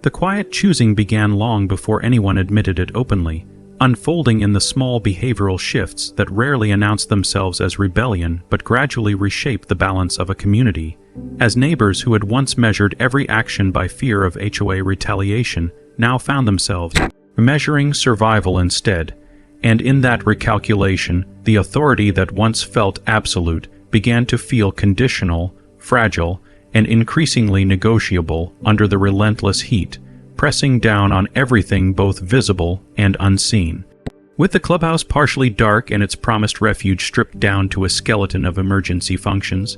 The quiet choosing began long before anyone admitted it openly, unfolding in the small behavioral shifts that rarely announced themselves as rebellion but gradually reshaped the balance of a community, as neighbors who had once measured every action by fear of HOA retaliation now found themselves measuring survival instead, and in that recalculation, the authority that once felt absolute began to feel conditional, fragile, and increasingly negotiable under the relentless heat, pressing down on everything both visible and unseen. With the clubhouse partially dark and its promised refuge stripped down to a skeleton of emergency functions,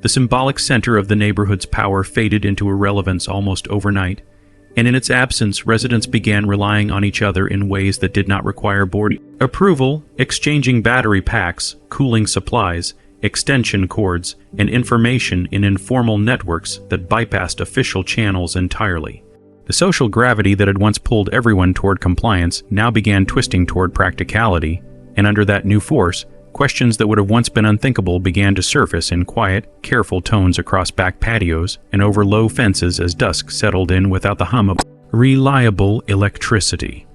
the symbolic center of the neighborhood's power faded into irrelevance almost overnight, and in its absence residents began relying on each other in ways that did not require board approval, exchanging battery packs, cooling supplies, extension cords, and information in informal networks that bypassed official channels entirely. The social gravity that had once pulled everyone toward compliance now began twisting toward practicality, and under that new force, questions that would have once been unthinkable began to surface in quiet, careful tones across back patios and over low fences as dusk settled in without the hum of reliable electricity.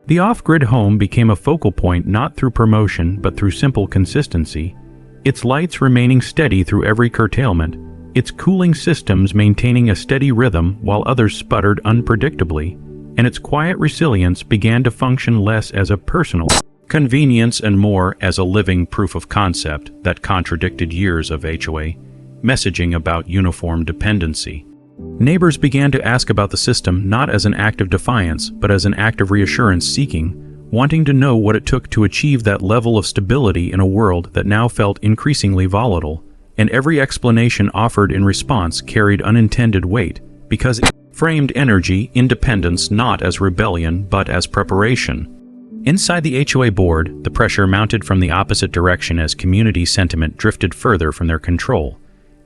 The off-grid home became a focal point not through promotion but through simple consistency, its lights remaining steady through every curtailment, its cooling systems maintaining a steady rhythm while others sputtered unpredictably, and its quiet resilience began to function less as a personal convenience and more as a living proof of concept that contradicted years of HOA messaging about uniform dependency. Neighbors began to ask about the system not as an act of defiance, but as an act of reassurance seeking, wanting to know what it took to achieve that level of stability in a world that now felt increasingly volatile, and every explanation offered in response carried unintended weight, because it framed energy independence not as rebellion but as preparation. Inside the HOA board, the pressure mounted from the opposite direction as community sentiment drifted further from their control,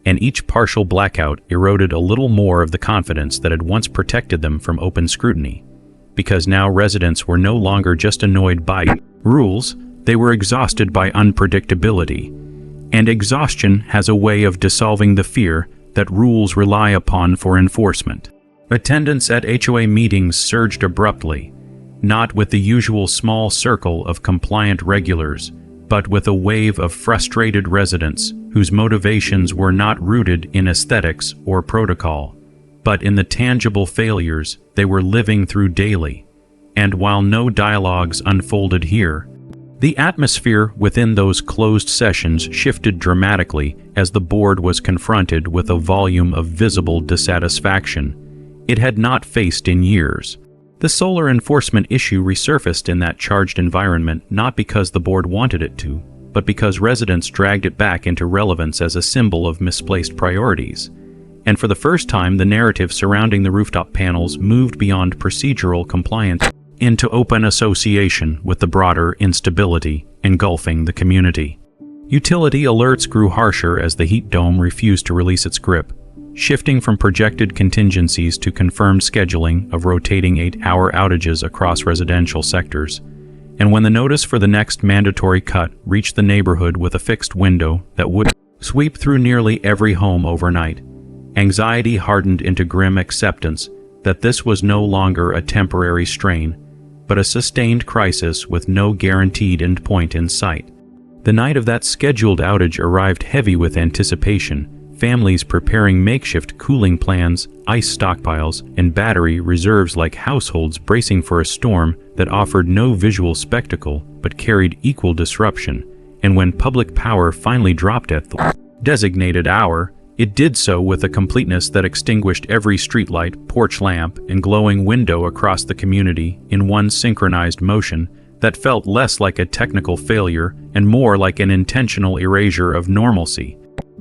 and each partial blackout eroded a little more of the confidence that had once protected them from open scrutiny. Because now residents were no longer just annoyed by rules, they were exhausted by unpredictability. And exhaustion has a way of dissolving the fear that rules rely upon for enforcement. Attendance at HOA meetings surged abruptly, not with the usual small circle of compliant regulars, but with a wave of frustrated residents whose motivations were not rooted in aesthetics or protocol, but in the tangible failures they were living through daily. And while no dialogues unfolded here, the atmosphere within those closed sessions shifted dramatically as the board was confronted with a volume of visible dissatisfaction it had not faced in years. The solar enforcement issue resurfaced in that charged environment not because the board wanted it to, but because residents dragged it back into relevance as a symbol of misplaced priorities. And for the first time, the narrative surrounding the rooftop panels moved beyond procedural compliance into open association with the broader instability engulfing the community. Utility alerts grew harsher as the heat dome refused to release its grip, shifting from projected contingencies to confirmed scheduling of rotating 8-hour outages across residential sectors. And when the notice for the next mandatory cut reached the neighborhood with a fixed window that would sweep through nearly every home overnight, anxiety hardened into grim acceptance that this was no longer a temporary strain, but a sustained crisis with no guaranteed endpoint in sight. The night of that scheduled outage arrived heavy with anticipation, families preparing makeshift cooling plans, ice stockpiles, and battery reserves like households bracing for a storm that offered no visual spectacle but carried equal disruption. And when public power finally dropped at the designated hour, it did so with a completeness that extinguished every streetlight, porch lamp, and glowing window across the community in one synchronized motion that felt less like a technical failure and more like an intentional erasure of normalcy.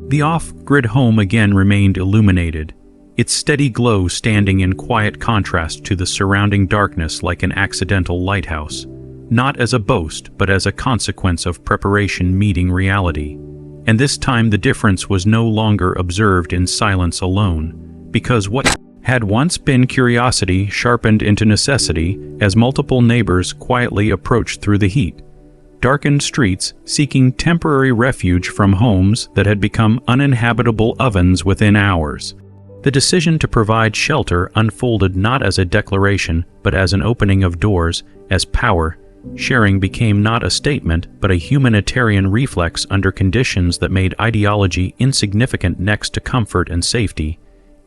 The off-grid home again remained illuminated, its steady glow standing in quiet contrast to the surrounding darkness like an accidental lighthouse, not as a boast but as a consequence of preparation meeting reality. And this time the difference was no longer observed in silence alone, because what had once been curiosity sharpened into necessity as multiple neighbors quietly approached through the heat. Darkened streets seeking temporary refuge from homes that had become uninhabitable ovens within hours. The decision to provide shelter unfolded not as a declaration but as an opening of doors, as power sharing became not a statement but a humanitarian reflex under conditions that made ideology insignificant next to comfort and safety.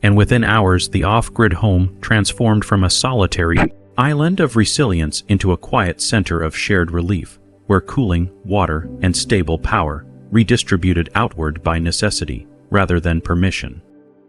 And within hours the off-grid home transformed from a solitary island of resilience into a quiet center of shared relief, where cooling, water, and stable power redistributed outward by necessity rather than permission.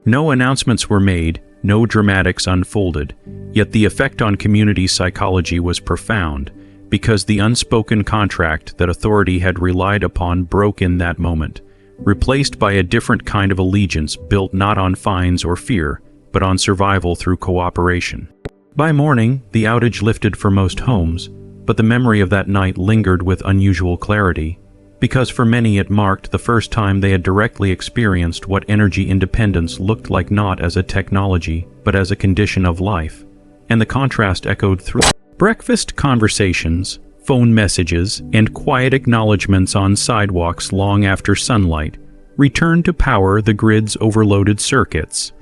No announcements were made, no dramatics unfolded, yet the effect on community psychology was profound, because the unspoken contract that authority had relied upon broke in that moment, replaced by a different kind of allegiance built not on fines or fear, but on survival through cooperation. By morning, the outage lifted for most homes, but the memory of that night lingered with unusual clarity, because for many it marked the first time they had directly experienced what energy independence looked like, not as a technology, but as a condition of life. And the contrast echoed through breakfast conversations, phone messages, and quiet acknowledgments on sidewalks long after sunlight returned to power the grid's overloaded circuits.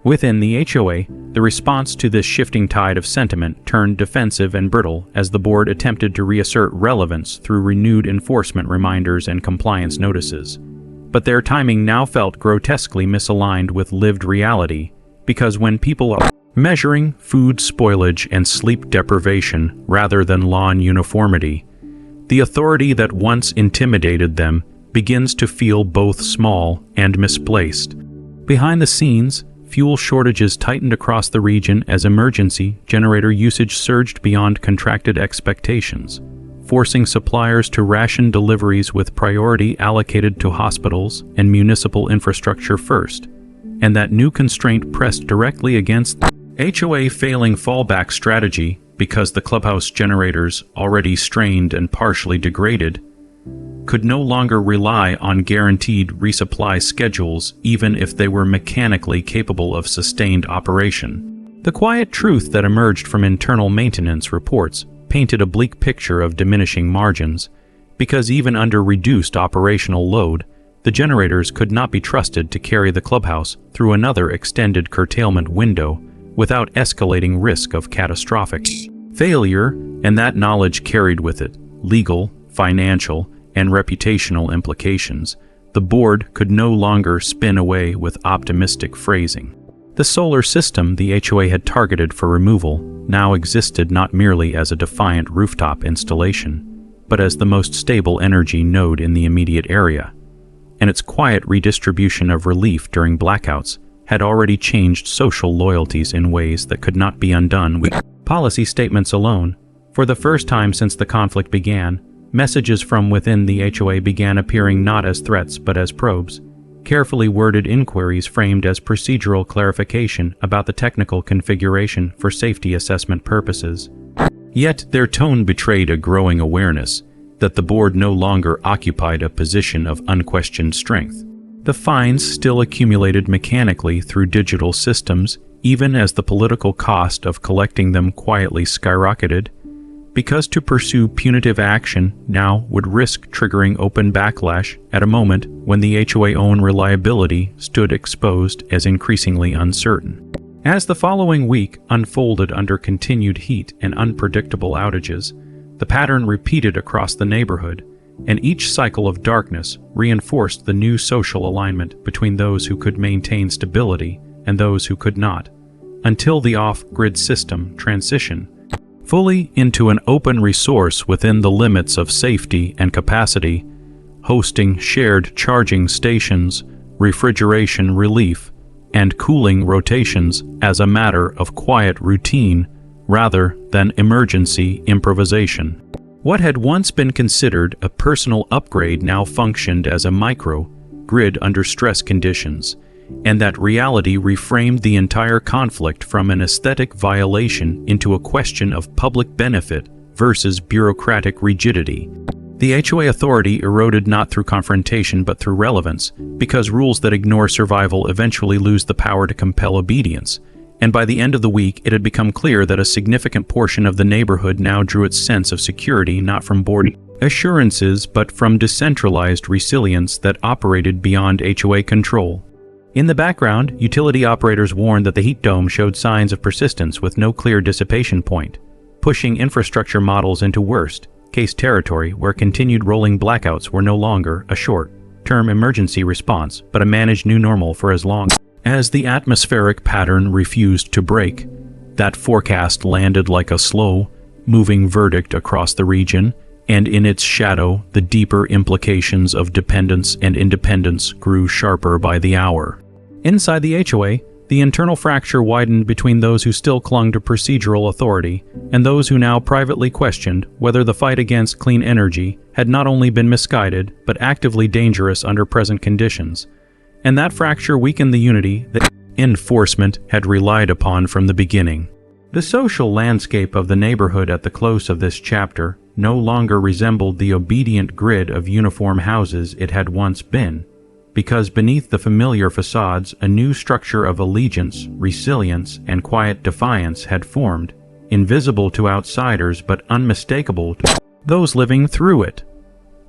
Within the HOA, the response to this shifting tide of sentiment turned defensive and brittle as the board attempted to reassert relevance through renewed enforcement reminders and compliance notices. but their timing now felt grotesquely misaligned with lived reality, because when people are measuring food spoilage and sleep deprivation rather than lawn uniformity, the authority that once intimidated them begins to feel both small and misplaced. Behind the scenes, fuel shortages tightened across the region as emergency generator usage surged beyond contracted expectations, forcing suppliers to ration deliveries with priority allocated to hospitals and municipal infrastructure first, and that new constraint pressed directly against HOA failing fallback strategy because the clubhouse generators, already strained and partially degraded, could no longer rely on guaranteed resupply schedules even if they were mechanically capable of sustained operation. The quiet truth that emerged from internal maintenance reports painted a bleak picture of diminishing margins, because even under reduced operational load, the generators could not be trusted to carry the clubhouse through another extended curtailment window without escalating risk of catastrophic failure, and that knowledge carried with it legal, financial, and reputational implications. The board could no longer spin away with optimistic phrasing. The solar system the HOA had targeted for removal now existed not merely as a defiant rooftop installation, but as the most stable energy node in the immediate area, and its quiet redistribution of relief during blackouts had already changed social loyalties in ways that could not be undone with policy statements alone. For the first time since the conflict began, messages from within the HOA began appearing not as threats but as probes, carefully worded inquiries framed as procedural clarification about the technical configuration for safety assessment purposes. Yet their tone betrayed a growing awareness that the board no longer occupied a position of unquestioned strength. The fines still accumulated mechanically through digital systems, even as the political cost of collecting them quietly skyrocketed, because to pursue punitive action now would risk triggering open backlash at a moment when the HOA own reliability stood exposed as increasingly uncertain. As the following week unfolded under continued heat and unpredictable outages, the pattern repeated across the neighborhood, and each cycle of darkness reinforced the new social alignment between those who could maintain stability and those who could not, until the off-grid system transition fully into an open resource within the limits of safety and capacity, hosting shared charging stations, refrigeration relief, and cooling rotations as a matter of quiet routine rather than emergency improvisation. What had once been considered a personal upgrade now functioned as a micro-grid under stress conditions, and that reality reframed the entire conflict from an aesthetic violation into a question of public benefit versus bureaucratic rigidity. The HOA authority eroded not through confrontation but through relevance, because rules that ignore survival eventually lose the power to compel obedience. And by the end of the week, it had become clear that a significant portion of the neighborhood now drew its sense of security not from board assurances but from decentralized resilience that operated beyond HOA control. In the background, utility operators warned that the heat dome showed signs of persistence with no clear dissipation point, pushing infrastructure models into worst-case territory where continued rolling blackouts were no longer a short-term emergency response but a managed new normal for as long as the atmospheric pattern refused to break. That forecast landed like a slow-moving verdict across the region, and in its shadow, the deeper implications of dependence and independence grew sharper by the hour. Inside the HOA, the internal fracture widened between those who still clung to procedural authority and those who now privately questioned whether the fight against clean energy had not only been misguided but actively dangerous under present conditions. And that fracture weakened the unity that enforcement had relied upon from the beginning. The social landscape of the neighborhood at the close of this chapter no longer resembled the obedient grid of uniform houses it had once been, because beneath the familiar facades a new structure of allegiance, resilience, and quiet defiance had formed, invisible to outsiders but unmistakable to those living through it.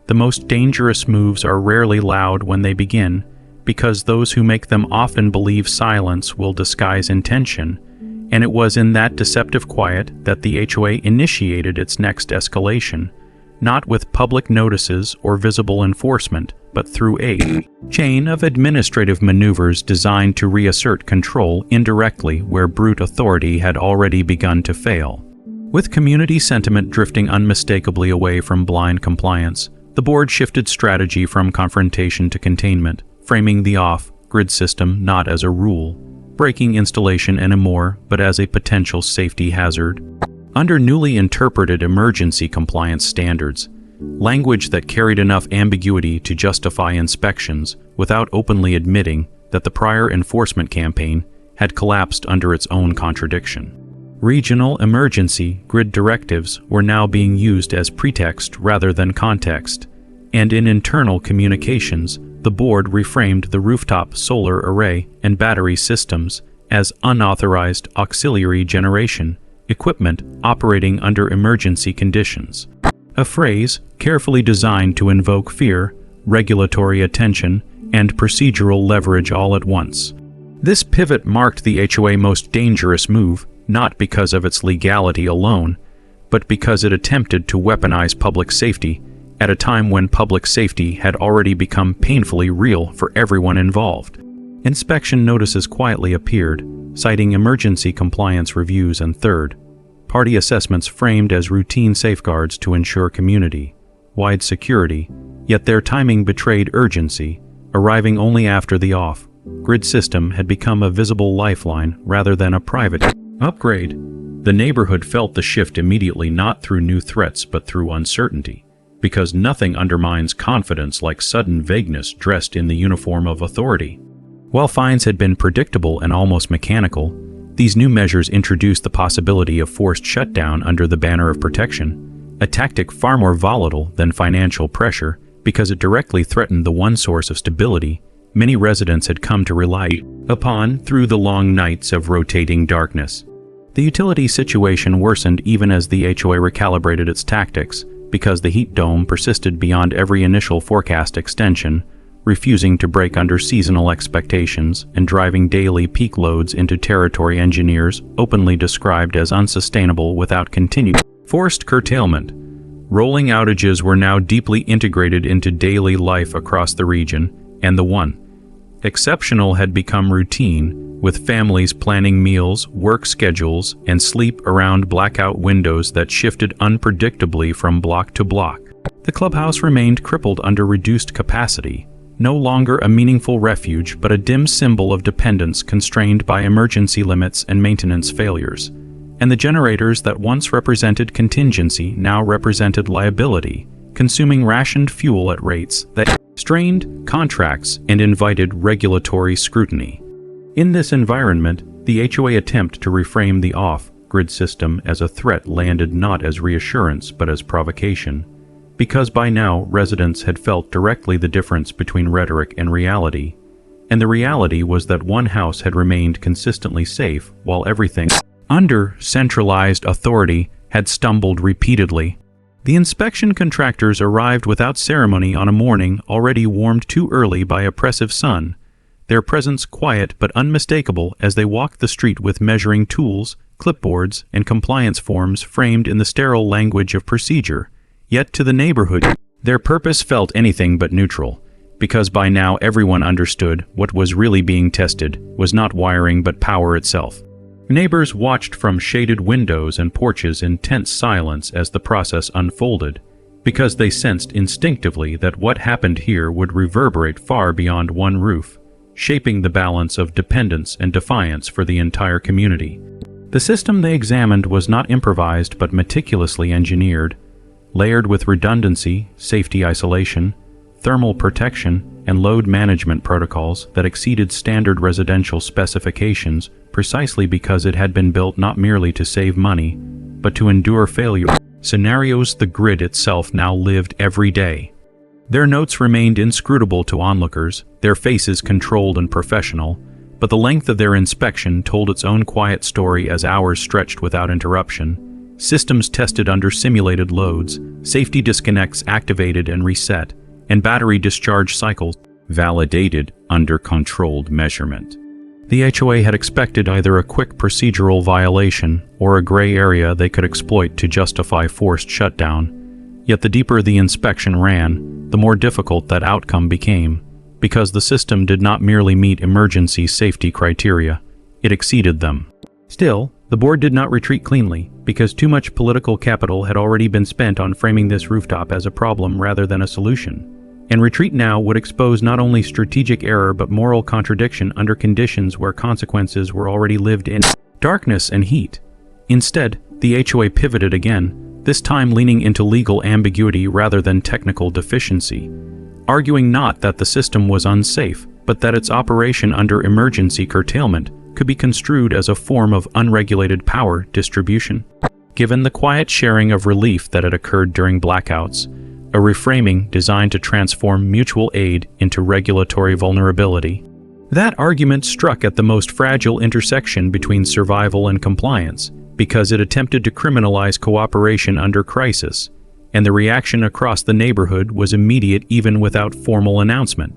The most dangerous moves are rarely loud when they begin, because those who make them often believe silence will disguise intention, and it was in that deceptive quiet that the HOA initiated its next escalation, not with public notices or visible enforcement, but through a chain of administrative maneuvers designed to reassert control indirectly where brute authority had already begun to fail. With community sentiment drifting unmistakably away from blind compliance, the board shifted strategy from confrontation to containment, framing the off-grid system not as a rule-breaking installation anymore, but as a potential safety hazard. Under newly interpreted emergency compliance standards, language that carried enough ambiguity to justify inspections without openly admitting that the prior enforcement campaign had collapsed under its own contradiction. Regional emergency grid directives were now being used as pretext rather than context, and in internal communications, the board reframed the rooftop solar array and battery systems as unauthorized auxiliary generation equipment operating under emergency conditions. A phrase carefully designed to invoke fear, regulatory attention, and procedural leverage all at once. This pivot marked the HOA's most dangerous move, not because of its legality alone, but because it attempted to weaponize public safety at a time when public safety had already become painfully real for everyone involved. Inspection notices quietly appeared, citing emergency compliance reviews and third-party assessments framed as routine safeguards to ensure community-wide security, yet their timing betrayed urgency, arriving only after the off-grid system had become a visible lifeline rather than a private upgrade. The neighborhood felt the shift immediately, not through new threats but through uncertainty, because nothing undermines confidence like sudden vagueness dressed in the uniform of authority. While fines had been predictable and almost mechanical, these new measures introduced the possibility of forced shutdown under the banner of protection, a tactic far more volatile than financial pressure because it directly threatened the one source of stability many residents had come to rely upon through the long nights of rotating darkness. The utility situation worsened even as the HOA recalibrated its tactics, because the heat dome persisted beyond every initial forecast extension, refusing to break under seasonal expectations and driving daily peak loads into territory engineers openly described as unsustainable without continued forced curtailment. Rolling outages were now deeply integrated into daily life across the region, and the one exceptional had become routine, with families planning meals, work schedules, and sleep around blackout windows that shifted unpredictably from block to block. The clubhouse remained crippled under reduced capacity, no longer a meaningful refuge but a dim symbol of dependence constrained by emergency limits and maintenance failures. And the generators that once represented contingency now represented liability, consuming rationed fuel at rates that strained contracts and invited regulatory scrutiny. In this environment, the HOA attempt to reframe the off-grid system as a threat landed not as reassurance but as provocation, because by now residents had felt directly the difference between rhetoric and reality, and the reality was that one house had remained consistently safe while everything under centralized authority had stumbled repeatedly. The inspection contractors arrived without ceremony on a morning already warmed too early by oppressive sun, their presence quiet but unmistakable as they walked the street with measuring tools, clipboards, and compliance forms framed in the sterile language of procedure. Yet to the neighborhood, their purpose felt anything but neutral, because by now everyone understood what was really being tested was not wiring but power itself. Neighbors watched from shaded windows and porches in tense silence as the process unfolded, because they sensed instinctively that what happened here would reverberate far beyond one roof, shaping the balance of dependence and defiance for the entire community. The system they examined was not improvised but meticulously engineered, layered with redundancy, safety isolation, thermal protection, and load management protocols that exceeded standard residential specifications precisely because it had been built not merely to save money, but to endure failure scenarios the grid itself now lived every day. Their notes remained inscrutable to onlookers, their faces controlled and professional, but the length of their inspection told its own quiet story as hours stretched without interruption, systems tested under simulated loads, safety disconnects activated and reset, and battery discharge cycles validated under controlled measurement. The HOA had expected either a quick procedural violation or a gray area they could exploit to justify forced shutdown, Yet the deeper the inspection ran, the more difficult that outcome became, because the system did not merely meet emergency safety criteria, it exceeded them. Still, the board did not retreat cleanly, because too much political capital had already been spent on framing this rooftop as a problem rather than a solution. And retreat now would expose not only strategic error but moral contradiction under conditions where consequences were already lived in. Darkness and heat. Instead, the HOA pivoted again, this time leaning into legal ambiguity rather than technical deficiency, arguing not that the system was unsafe, but that its operation under emergency curtailment could be construed as a form of unregulated power distribution. Given the quiet sharing of relief that had occurred during blackouts, a reframing designed to transform mutual aid into regulatory vulnerability, that argument struck at the most fragile intersection between survival and compliance, because it attempted to criminalize cooperation under crisis, and the reaction across the neighborhood was immediate even without formal announcement.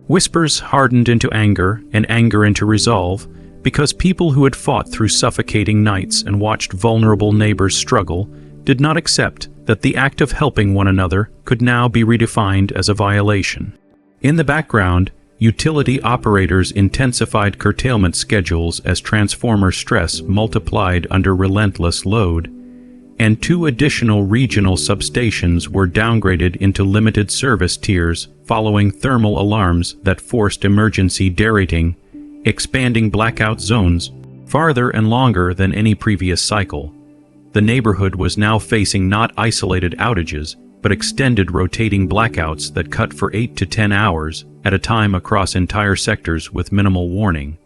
Whispers hardened into anger, and anger into resolve, because people who had fought through suffocating nights and watched vulnerable neighbors struggle did not accept that the act of helping one another could now be redefined as a violation. In the background, utility operators intensified curtailment schedules as transformer stress multiplied under relentless load, and 2 additional regional substations were downgraded into limited service tiers following thermal alarms that forced emergency derating, expanding blackout zones farther and longer than any previous cycle. The neighborhood was now facing not isolated outages, but extended rotating blackouts that cut for 8 to 10 hours at a time across entire sectors with minimal warning,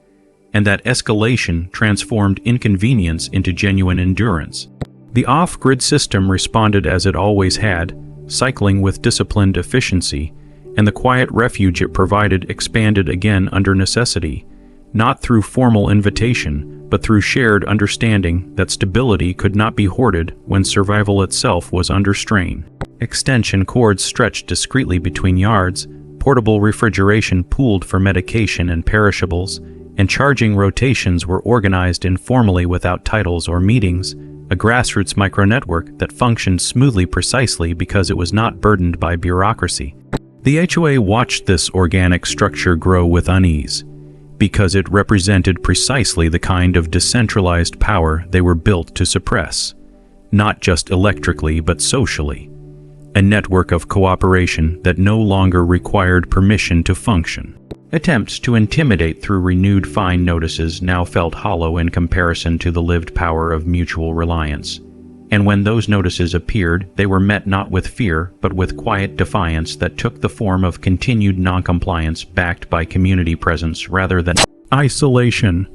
and that escalation transformed inconvenience into genuine endurance. The off-grid system responded as it always had, cycling with disciplined efficiency, and the quiet refuge it provided expanded again under necessity, not through formal invitation, but through shared understanding that stability could not be hoarded when survival itself was under strain. Extension cords stretched discreetly between yards, portable refrigeration pooled for medication and perishables, and charging rotations were organized informally without titles or meetings, a grassroots micronetwork that functioned smoothly precisely because it was not burdened by bureaucracy. The HOA watched this organic structure grow with unease, because it represented precisely the kind of decentralized power they were built to suppress, not just electrically but socially, a network of cooperation that no longer required permission to function. Attempts to intimidate through renewed fine notices now felt hollow in comparison to the lived power of mutual reliance, and when those notices appeared, they were met not with fear but with quiet defiance that took the form of continued noncompliance backed by community presence rather than isolation.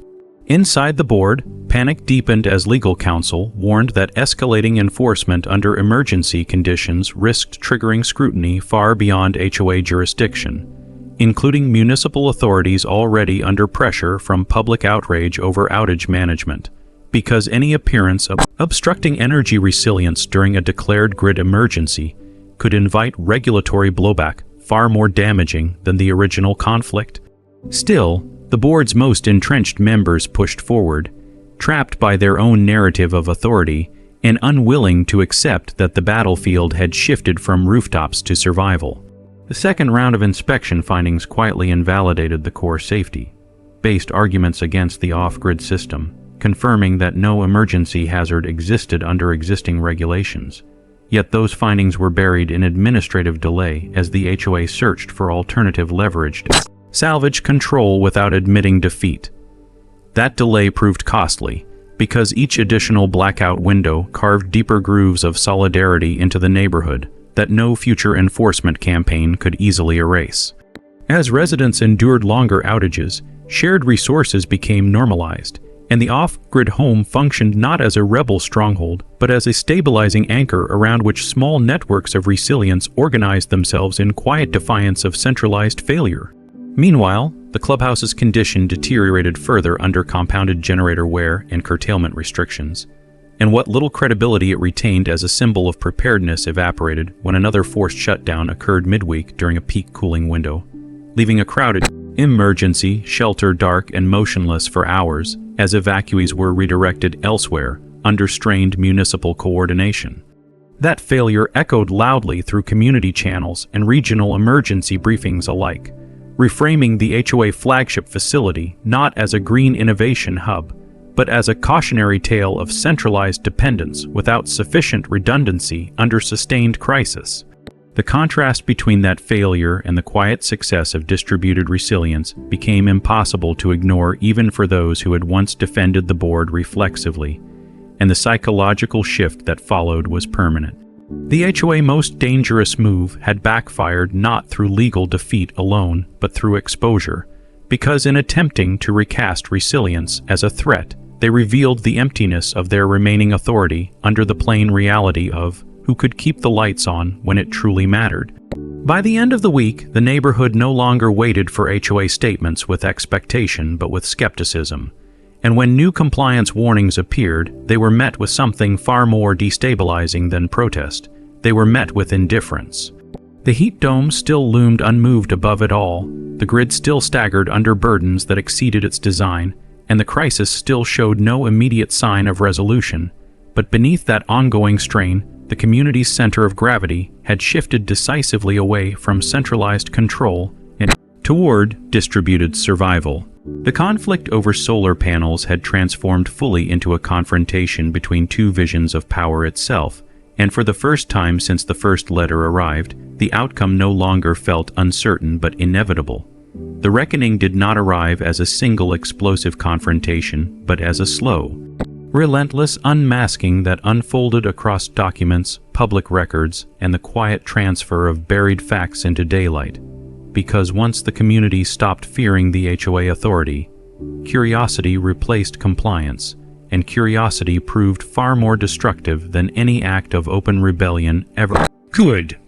Inside the board, panic deepened as legal counsel warned that escalating enforcement under emergency conditions risked triggering scrutiny far beyond HOA jurisdiction, including municipal authorities already under pressure from public outrage over outage management, because any appearance of obstructing energy resilience during a declared grid emergency could invite regulatory blowback far more damaging than the original conflict. Still, the board's most entrenched members pushed forward, trapped by their own narrative of authority and unwilling to accept that the battlefield had shifted from rooftops to survival. The second round of inspection findings quietly invalidated the core safety-based arguments against the off-grid system, confirming that no emergency hazard existed under existing regulations. Yet those findings were buried in administrative delay as the HOA searched for alternative leverage to salvage control without admitting defeat. That delay proved costly, because each additional blackout window carved deeper grooves of solidarity into the neighborhood that no future enforcement campaign could easily erase. As residents endured longer outages, shared resources became normalized, and the off-grid home functioned not as a rebel stronghold, but as a stabilizing anchor around which small networks of resilience organized themselves in quiet defiance of centralized failure. Meanwhile, the clubhouse's condition deteriorated further under compounded generator wear and curtailment restrictions, and what little credibility it retained as a symbol of preparedness evaporated when another forced shutdown occurred midweek during a peak cooling window, leaving a crowded emergency shelter dark and motionless for hours as evacuees were redirected elsewhere under strained municipal coordination. That failure echoed loudly through community channels and regional emergency briefings alike, reframing the HOA flagship facility not as a green innovation hub, but as a cautionary tale of centralized dependence without sufficient redundancy under sustained crisis. The contrast between that failure and the quiet success of distributed resilience became impossible to ignore even for those who had once defended the board reflexively, and the psychological shift that followed was permanent. The HOA most dangerous move had backfired not through legal defeat alone, but through exposure, because in attempting to recast resilience as a threat, they revealed the emptiness of their remaining authority under the plain reality of who could keep the lights on when it truly mattered. By the end of the week, the neighborhood no longer waited for HOA statements with expectation but with skepticism. And when new compliance warnings appeared, they were met with something far more destabilizing than protest. They were met with indifference. The heat dome still loomed unmoved above it all, the grid still staggered under burdens that exceeded its design, and the crisis still showed no immediate sign of resolution. But beneath that ongoing strain, the community's center of gravity had shifted decisively away from centralized control and toward distributed survival. The conflict over solar panels had transformed fully into a confrontation between two visions of power itself, and for the first time since the first letter arrived, the outcome no longer felt uncertain but inevitable. The reckoning did not arrive as a single explosive confrontation, but as a slow, relentless unmasking that unfolded across documents, public records, and the quiet transfer of buried facts into daylight. Because once the community stopped fearing the HOA authority, curiosity replaced compliance, and curiosity proved far more destructive than any act of open rebellion ever could.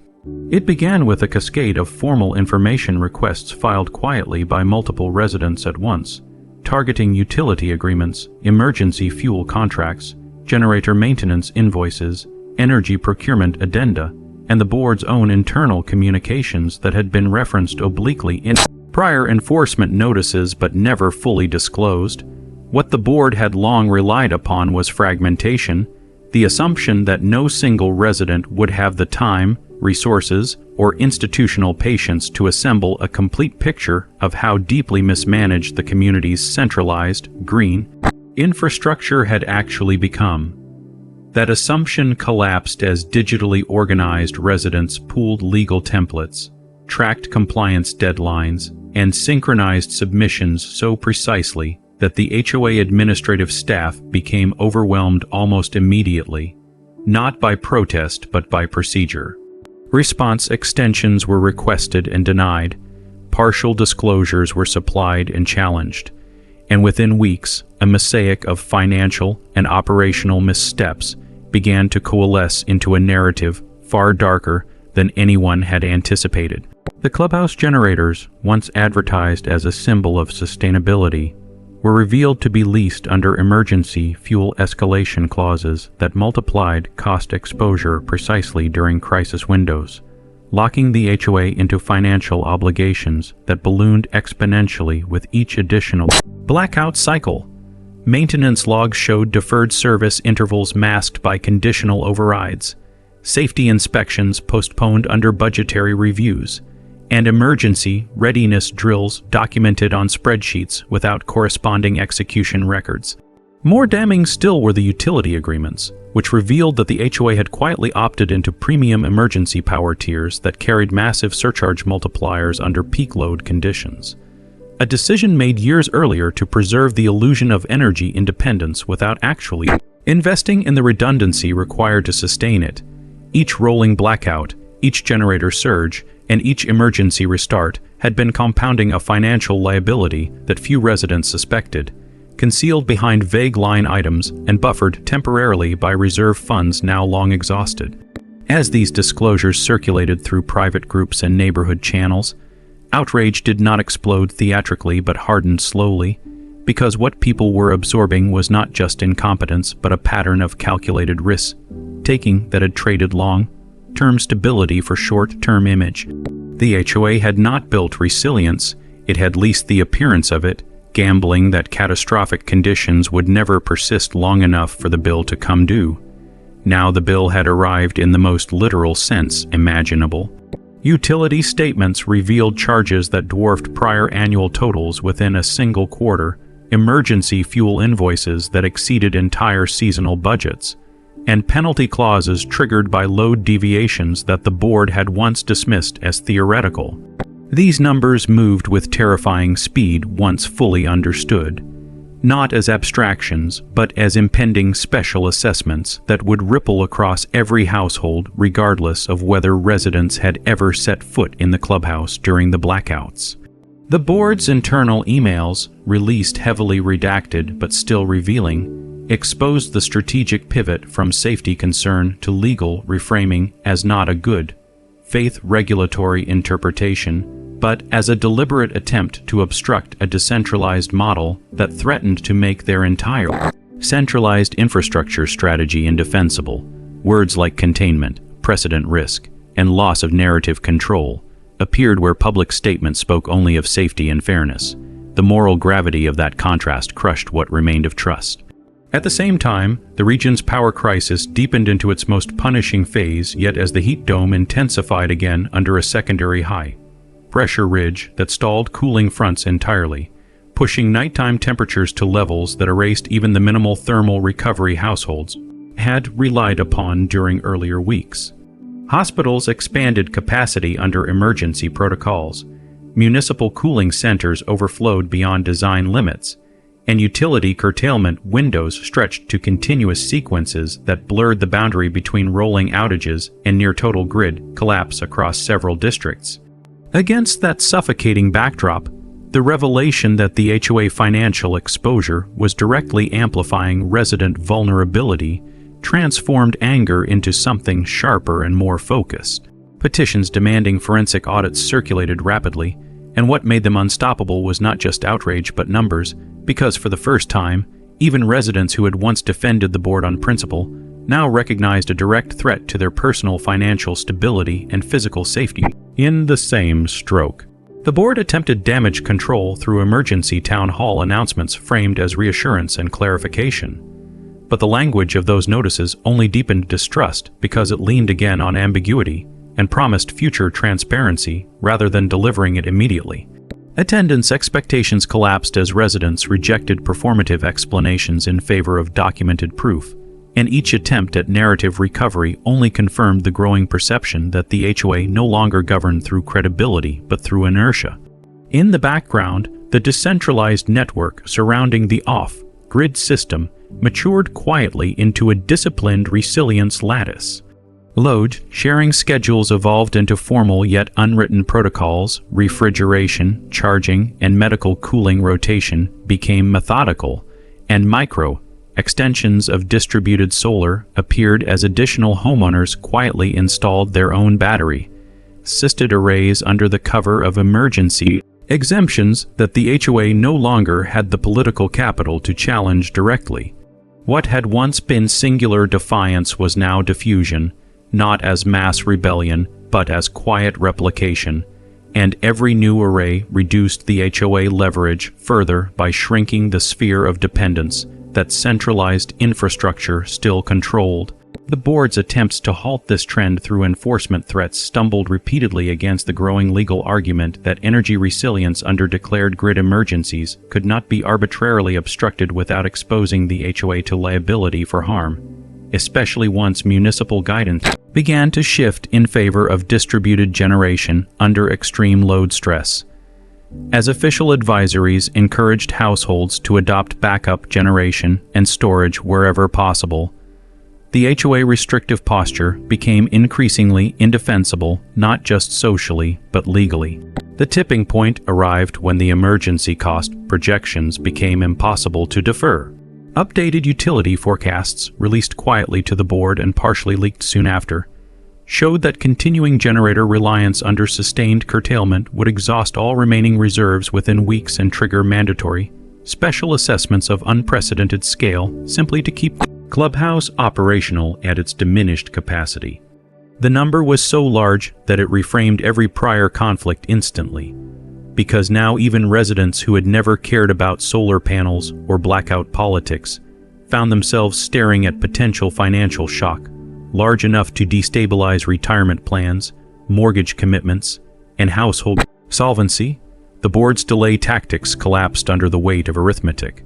It began with a cascade of formal information requests filed quietly by multiple residents at once, targeting utility agreements, emergency fuel contracts, generator maintenance invoices, energy procurement addenda, and the board's own internal communications that had been referenced obliquely in prior enforcement notices but never fully disclosed. What the board had long relied upon was fragmentation, the assumption that no single resident would have the time, resources, or institutional patience to assemble a complete picture of how deeply mismanaged the community's centralized, green infrastructure had actually become. That assumption collapsed as digitally organized residents pooled legal templates, tracked compliance deadlines, and synchronized submissions so precisely that the HOA administrative staff became overwhelmed almost immediately, not by protest but by procedure. Response extensions were requested and denied, partial disclosures were supplied and challenged, and within weeks, a mosaic of financial and operational missteps began to coalesce into a narrative far darker than anyone had anticipated. The clubhouse generators, once advertised as a symbol of sustainability, were revealed to be leased under emergency fuel escalation clauses that multiplied cost exposure precisely during crisis windows, locking the HOA into financial obligations that ballooned exponentially with each additional blackout cycle. Maintenance logs showed deferred service intervals masked by conditional overrides, safety inspections postponed under budgetary reviews, and emergency readiness drills documented on spreadsheets without corresponding execution records. More damning still were the utility agreements, which revealed that the HOA had quietly opted into premium emergency power tiers that carried massive surcharge multipliers under peak load conditions. A decision made years earlier to preserve the illusion of energy independence without actually investing in the redundancy required to sustain it. Each rolling blackout, each generator surge, and each emergency restart had been compounding a financial liability that few residents suspected, concealed behind vague line items and buffered temporarily by reserve funds now long exhausted. As these disclosures circulated through private groups and neighborhood channels, outrage did not explode theatrically but hardened slowly, because what people were absorbing was not just incompetence but a pattern of calculated risk-taking that had traded long-term stability for short-term image. The HOA had not built resilience, it had leased the appearance of it, gambling that catastrophic conditions would never persist long enough for the bill to come due. Now the bill had arrived in the most literal sense imaginable. Utility statements revealed charges that dwarfed prior annual totals within a single quarter, emergency fuel invoices that exceeded entire seasonal budgets, and penalty clauses triggered by load deviations that the board had once dismissed as theoretical. These numbers moved with terrifying speed once fully understood, not as abstractions, but as impending special assessments that would ripple across every household regardless of whether residents had ever set foot in the clubhouse during the blackouts. The board's internal emails, released heavily redacted but still revealing, exposed the strategic pivot from safety concern to legal reframing as not a good faith regulatory interpretation, but as a deliberate attempt to obstruct a decentralized model that threatened to make their entire centralized infrastructure strategy indefensible. Words like containment, precedent risk, and loss of narrative control appeared where public statements spoke only of safety and fairness. The moral gravity of that contrast crushed what remained of trust. At the same time, the region's power crisis deepened into its most punishing phase, yet as the heat dome intensified again under a secondary high pressure ridge that stalled cooling fronts entirely, pushing nighttime temperatures to levels that erased even the minimal thermal recovery households had relied upon during earlier weeks. Hospitals expanded capacity under emergency protocols, municipal cooling centers overflowed beyond design limits, and utility curtailment windows stretched to continuous sequences that blurred the boundary between rolling outages and near-total grid collapse across several districts. Against that suffocating backdrop, the revelation that the HOA financial exposure was directly amplifying resident vulnerability transformed anger into something sharper and more focused. Petitions demanding forensic audits circulated rapidly, and what made them unstoppable was not just outrage but numbers, because for the first time, even residents who had once defended the board on principle now recognized a direct threat to their personal financial stability and physical safety. In the same stroke, the board attempted damage control through emergency town hall announcements framed as reassurance and clarification. But the language of those notices only deepened distrust because it leaned again on ambiguity and promised future transparency rather than delivering it immediately. Attendance expectations collapsed as residents rejected performative explanations in favor of documented proof, and each attempt at narrative recovery only confirmed the growing perception that the HOA no longer governed through credibility but through inertia. In the background, the decentralized network surrounding the off-grid system matured quietly into a disciplined resilience lattice. Load-sharing schedules evolved into formal yet unwritten protocols. Refrigeration, charging, and medical cooling rotation became methodical, and extensions of distributed solar appeared as additional homeowners quietly installed their own battery-assisted arrays under the cover of emergency exemptions that the HOA no longer had the political capital to challenge directly. What had once been singular defiance was now diffusion, not as mass rebellion, but as quiet replication, and every new array reduced the HOA leverage further by shrinking the sphere of dependence that centralized infrastructure still controlled. The board's attempts to halt this trend through enforcement threats stumbled repeatedly against the growing legal argument that energy resilience under declared grid emergencies could not be arbitrarily obstructed without exposing the HOA to liability for harm, especially once municipal guidance began to shift in favor of distributed generation under extreme load stress. As official advisories encouraged households to adopt backup generation and storage wherever possible, the HOA restrictive posture became increasingly indefensible, not just socially, but legally. The tipping point arrived when the emergency cost projections became impossible to defer. Updated utility forecasts, released quietly to the board and partially leaked soon after, showed that continuing generator reliance under sustained curtailment would exhaust all remaining reserves within weeks and trigger mandatory, special assessments of unprecedented scale simply to keep the clubhouse operational at its diminished capacity. The number was so large that it reframed every prior conflict instantly, because now even residents who had never cared about solar panels or blackout politics found themselves staring at potential financial shock large enough to destabilize retirement plans, mortgage commitments, and household solvency, the board's delay tactics collapsed under the weight of arithmetic.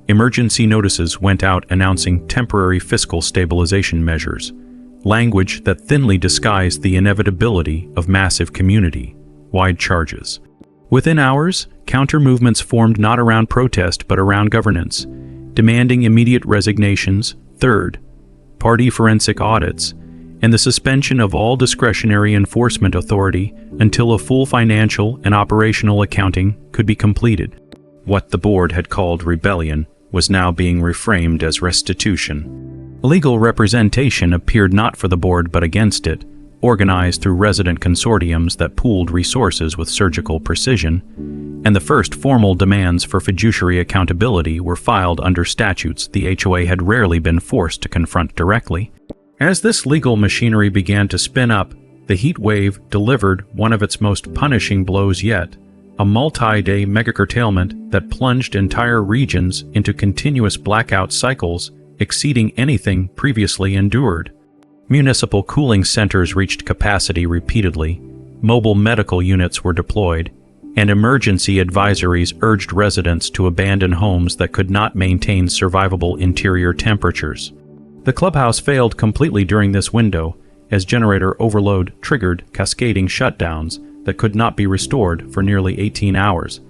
Emergency notices went out announcing temporary fiscal stabilization measures, language that thinly disguised the inevitability of massive community-wide charges. Within hours, counter-movements formed not around protest but around governance, demanding immediate resignations, third-party forensic audits, and the suspension of all discretionary enforcement authority until a full financial and operational accounting could be completed. What the board had called rebellion was now being reframed as restitution. Legal representation appeared not for the board but against it, organized through resident consortiums that pooled resources with surgical precision, and the first formal demands for fiduciary accountability were filed under statutes the HOA had rarely been forced to confront directly. As this legal machinery began to spin up, the heat wave delivered one of its most punishing blows yet, a multi-day mega-curtailment that plunged entire regions into continuous blackout cycles exceeding anything previously endured. Municipal cooling centers reached capacity repeatedly, mobile medical units were deployed, and emergency advisories urged residents to abandon homes that could not maintain survivable interior temperatures. The clubhouse failed completely during this window, as generator overload triggered cascading shutdowns that could not be restored for nearly 18 hours,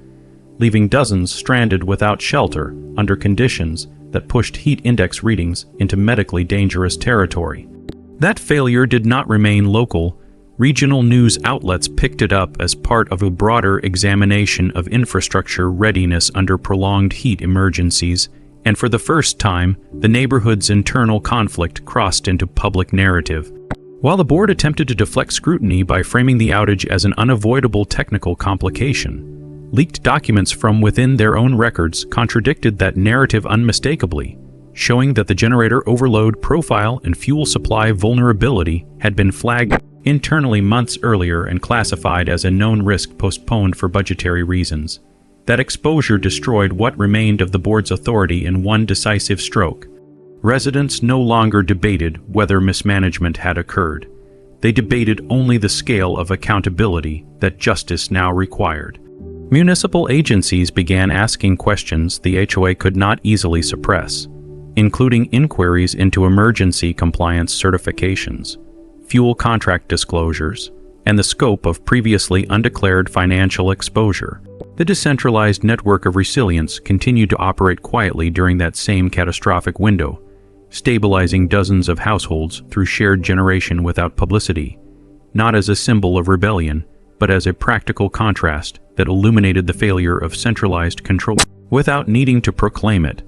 leaving dozens stranded without shelter under conditions that pushed heat index readings into medically dangerous territory. That failure did not remain local. Regional news outlets picked it up as part of a broader examination of infrastructure readiness under prolonged heat emergencies, and for the first time, the neighborhood's internal conflict crossed into public narrative. While the board attempted to deflect scrutiny by framing the outage as an unavoidable technical complication, leaked documents from within their own records contradicted that narrative unmistakably, showing that the generator overload profile and fuel supply vulnerability had been flagged internally months earlier and classified as a known risk postponed for budgetary reasons. That exposure destroyed what remained of the board's authority in one decisive stroke. Residents no longer debated whether mismanagement had occurred. They debated only the scale of accountability that justice now required. Municipal agencies began asking questions the HOA could not easily suppress, including inquiries into emergency compliance certifications, fuel contract disclosures, and the scope of previously undeclared financial exposure. The decentralized network of resilience continued to operate quietly during that same catastrophic window, stabilizing dozens of households through shared generation without publicity, not as a symbol of rebellion, but as a practical contrast that illuminated the failure of centralized control without needing to proclaim it.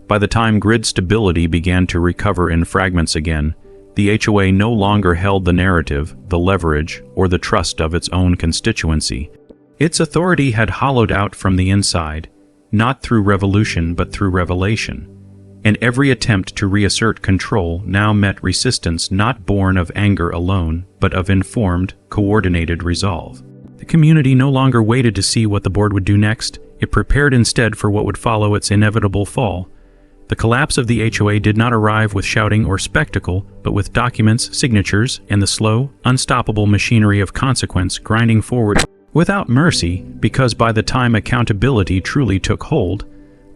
By the time grid stability began to recover in fragments again, the HOA no longer held the narrative, the leverage, or the trust of its own constituency. Its authority had hollowed out from the inside, not through revolution but through revelation, and every attempt to reassert control now met resistance not born of anger alone, but of informed, coordinated resolve. The community no longer waited to see what the board would do next. It prepared instead for what would follow its inevitable fall. The collapse of the HOA did not arrive with shouting or spectacle, but with documents, signatures, and the slow, unstoppable machinery of consequence grinding forward without mercy, because by the time accountability truly took hold,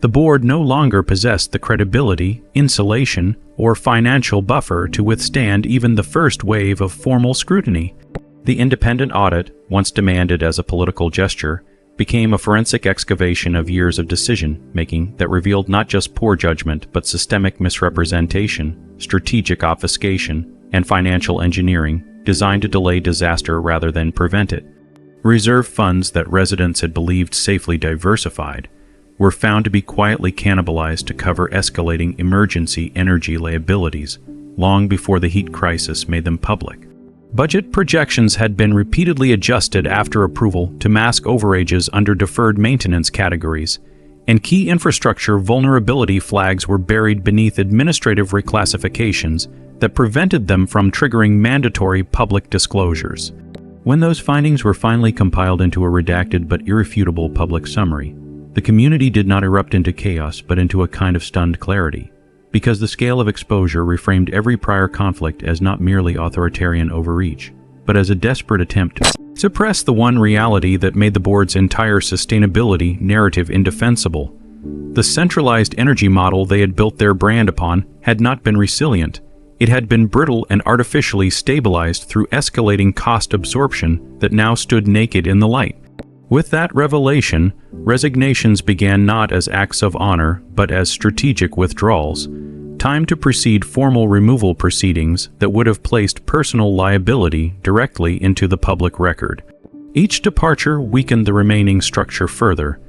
the board no longer possessed the credibility, insulation, or financial buffer to withstand even the first wave of formal scrutiny. The independent audit, once demanded as a political gesture, became a forensic excavation of years of decision-making that revealed not just poor judgment but systemic misrepresentation, strategic obfuscation, and financial engineering designed to delay disaster rather than prevent it. Reserve funds that residents had believed safely diversified were found to be quietly cannibalized to cover escalating emergency energy liabilities long before the heat crisis made them public. Budget projections had been repeatedly adjusted after approval to mask overages under deferred maintenance categories, and key infrastructure vulnerability flags were buried beneath administrative reclassifications that prevented them from triggering mandatory public disclosures. When those findings were finally compiled into a redacted but irrefutable public summary, the community did not erupt into chaos but into a kind of stunned clarity. because the scale of exposure reframed every prior conflict as not merely authoritarian overreach, but as a desperate attempt to suppress the one reality that made the board's entire sustainability narrative indefensible. The centralized energy model they had built their brand upon had not been resilient. It had been brittle and artificially stabilized through escalating cost absorption that now stood naked in the light. With that revelation, resignations began not as acts of honor, but as strategic withdrawals. Time to proceed formal removal proceedings that would have placed personal liability directly into the public record. Each departure weakened the remaining structure further,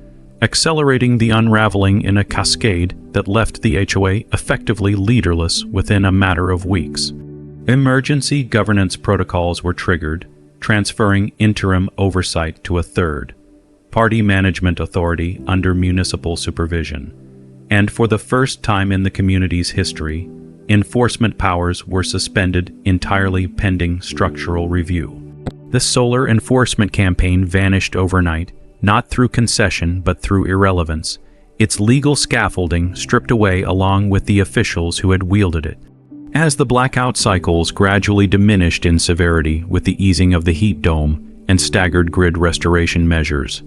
accelerating the unraveling in a cascade that left the HOA effectively leaderless within a matter of weeks. Emergency governance protocols were triggered, transferring interim oversight to a third-party management authority under municipal supervision. And for the first time in the community's history, enforcement powers were suspended entirely pending structural review. The solar enforcement campaign vanished overnight, not through concession but through irrelevance, its legal scaffolding stripped away along with the officials who had wielded it. As the blackout cycles gradually diminished in severity with the easing of the heat dome and staggered grid restoration measures,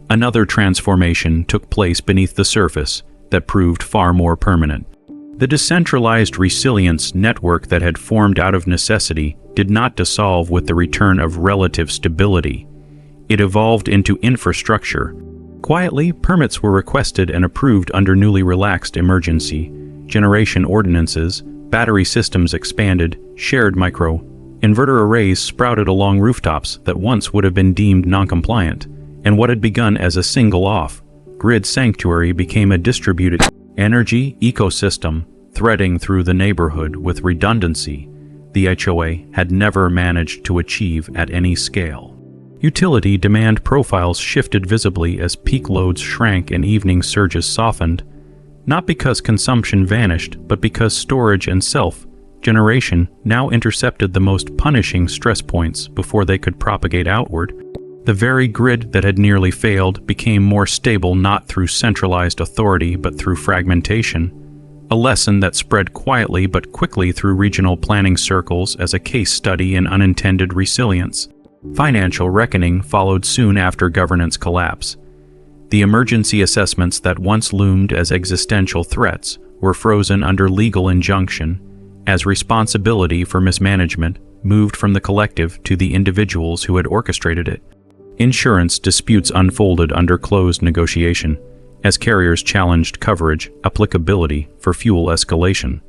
another transformation took place beneath the surface that proved far more permanent. The decentralized resilience network that had formed out of necessity did not dissolve with the return of relative stability. It evolved into infrastructure. Quietly, permits were requested and approved under newly relaxed emergency generation ordinances, battery systems expanded, shared micro-inverter arrays sprouted along rooftops that once would have been deemed non-compliant, and what had begun as a single off-grid sanctuary became a distributed energy ecosystem threading through the neighborhood with redundancy the HOA had never managed to achieve at any scale. Utility demand profiles shifted visibly as peak loads shrank and evening surges softened, not because consumption vanished, but because storage and self-generation now intercepted the most punishing stress points before they could propagate outward. The very grid that had nearly failed became more stable not through centralized authority but through fragmentation, a lesson that spread quietly but quickly through regional planning circles as a case study in unintended resilience. Financial reckoning followed soon after governance collapse. The emergency assessments that once loomed as existential threats were frozen under legal injunction, as responsibility for mismanagement moved from the collective to the individuals who had orchestrated it. Insurance disputes unfolded under closed negotiation, as carriers challenged coverage applicability for fuel escalation.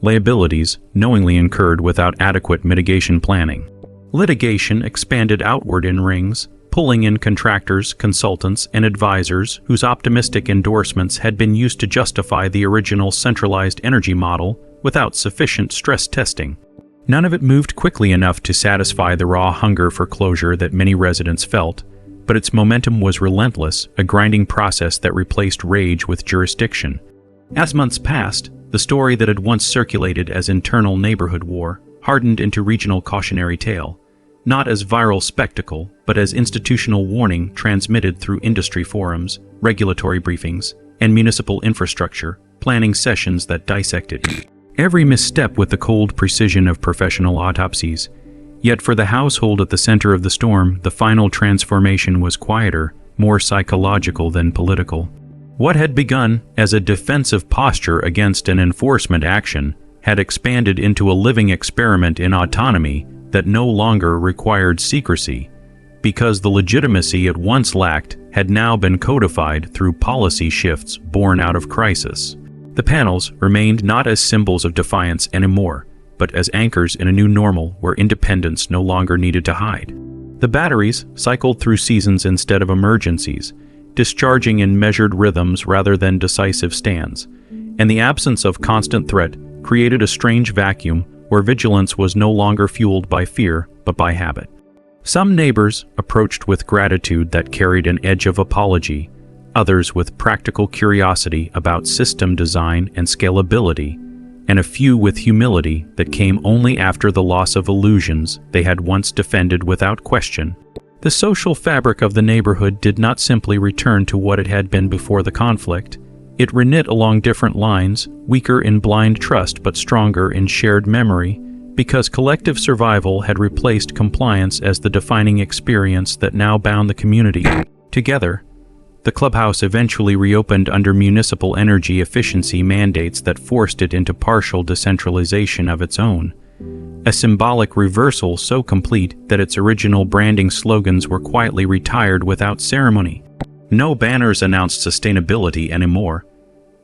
Liabilities knowingly incurred without adequate mitigation planning. Litigation expanded outward in rings, pulling in contractors, consultants, and advisors whose optimistic endorsements had been used to justify the original centralized energy model without sufficient stress testing. None of it moved quickly enough to satisfy the raw hunger for closure that many residents felt, but its momentum was relentless, a grinding process that replaced rage with jurisdiction. As months passed, the story that had once circulated as internal neighborhood war hardened into regional cautionary tale, not as viral spectacle, but as institutional warning transmitted through industry forums, regulatory briefings, and municipal infrastructure planning sessions that dissected every misstep with the cold precision of professional autopsies. Yet for the household at the center of the storm, the final transformation was quieter, more psychological than political. What had begun as a defensive posture against an enforcement action had expanded into a living experiment in autonomy that no longer required secrecy, because the legitimacy it once lacked had now been codified through policy shifts born out of crisis. The panels remained not as symbols of defiance anymore, but as anchors in a new normal where independence no longer needed to hide. The batteries cycled through seasons instead of emergencies, discharging in measured rhythms rather than decisive stands, and the absence of constant threat created a strange vacuum where vigilance was no longer fueled by fear but by habit. Some neighbors approached with gratitude that carried an edge of apology, others with practical curiosity about system design and scalability, and a few with humility that came only after the loss of illusions they had once defended without question. The social fabric of the neighborhood did not simply return to what it had been before the conflict. It reknit along different lines, weaker in blind trust but stronger in shared memory, because collective survival had replaced compliance as the defining experience that now bound the community together. The clubhouse eventually reopened under municipal energy efficiency mandates that forced it into partial decentralization of its own, a symbolic reversal so complete that its original branding slogans were quietly retired without ceremony. No banners announced sustainability anymore.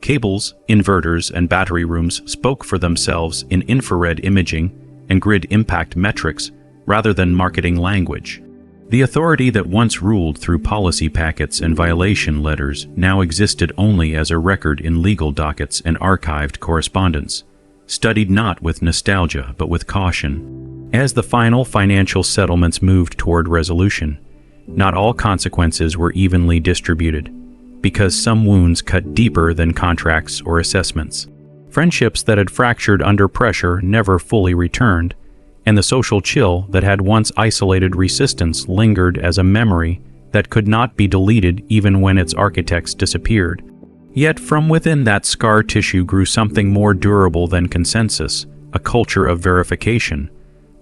Cables, inverters, and battery rooms spoke for themselves in infrared imaging and grid impact metrics rather than marketing language. The authority that once ruled through policy packets and violation letters now existed only as a record in legal dockets and archived correspondence, studied not with nostalgia but with caution. As the final financial settlements moved toward resolution, not all consequences were evenly distributed, because some wounds cut deeper than contracts or assessments. Friendships that had fractured under pressure never fully returned, and the social chill that had once isolated resistance lingered as a memory that could not be deleted even when its architects disappeared. Yet from within that scar tissue grew something more durable than consensus, a culture of verification.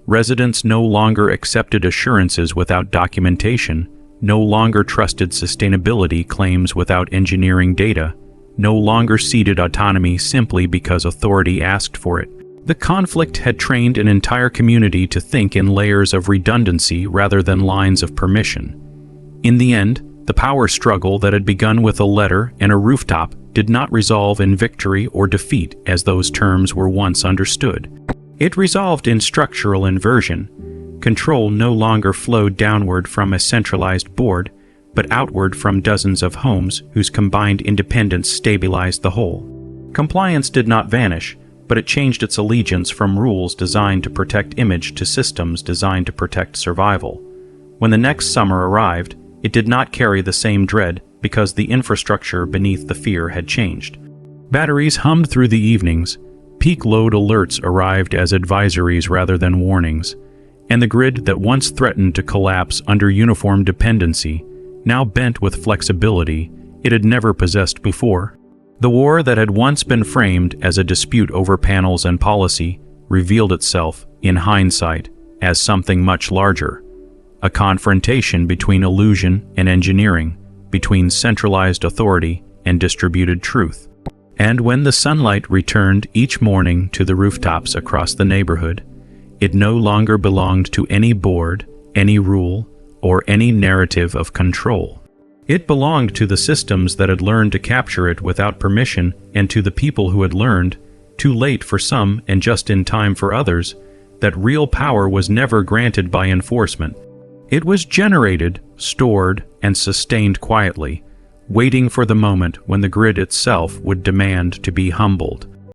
Residents no longer accepted assurances without documentation, no longer trusted sustainability claims without engineering data, no longer ceded autonomy simply because authority asked for it. The conflict had trained an entire community to think in layers of redundancy rather than lines of permission. In the end, the power struggle that had begun with a letter and a rooftop did not resolve in victory or defeat as those terms were once understood. It resolved in structural inversion. Control no longer flowed downward from a centralized board, but outward from dozens of homes whose combined independence stabilized the whole. Compliance did not vanish, but it changed its allegiance from rules designed to protect image to systems designed to protect survival. When the next summer arrived, it did not carry the same dread because the infrastructure beneath the fear had changed. Batteries hummed through the evenings, peak load alerts arrived as advisories rather than warnings, and the grid that once threatened to collapse under uniform dependency now bent with flexibility it had never possessed before. The war that had once been framed as a dispute over panels and policy revealed itself, in hindsight, as something much larger, a confrontation between illusion and engineering, between centralized authority and distributed truth. And when the sunlight returned each morning to the rooftops across the neighborhood, it no longer belonged to any board, any rule, or any narrative of control. It belonged to the systems that had learned to capture it without permission and to the people who had learned, too late for some and just in time for others, that real power was never granted by enforcement. It was generated, stored, and sustained quietly, waiting for the moment when the grid itself would demand to be humbled.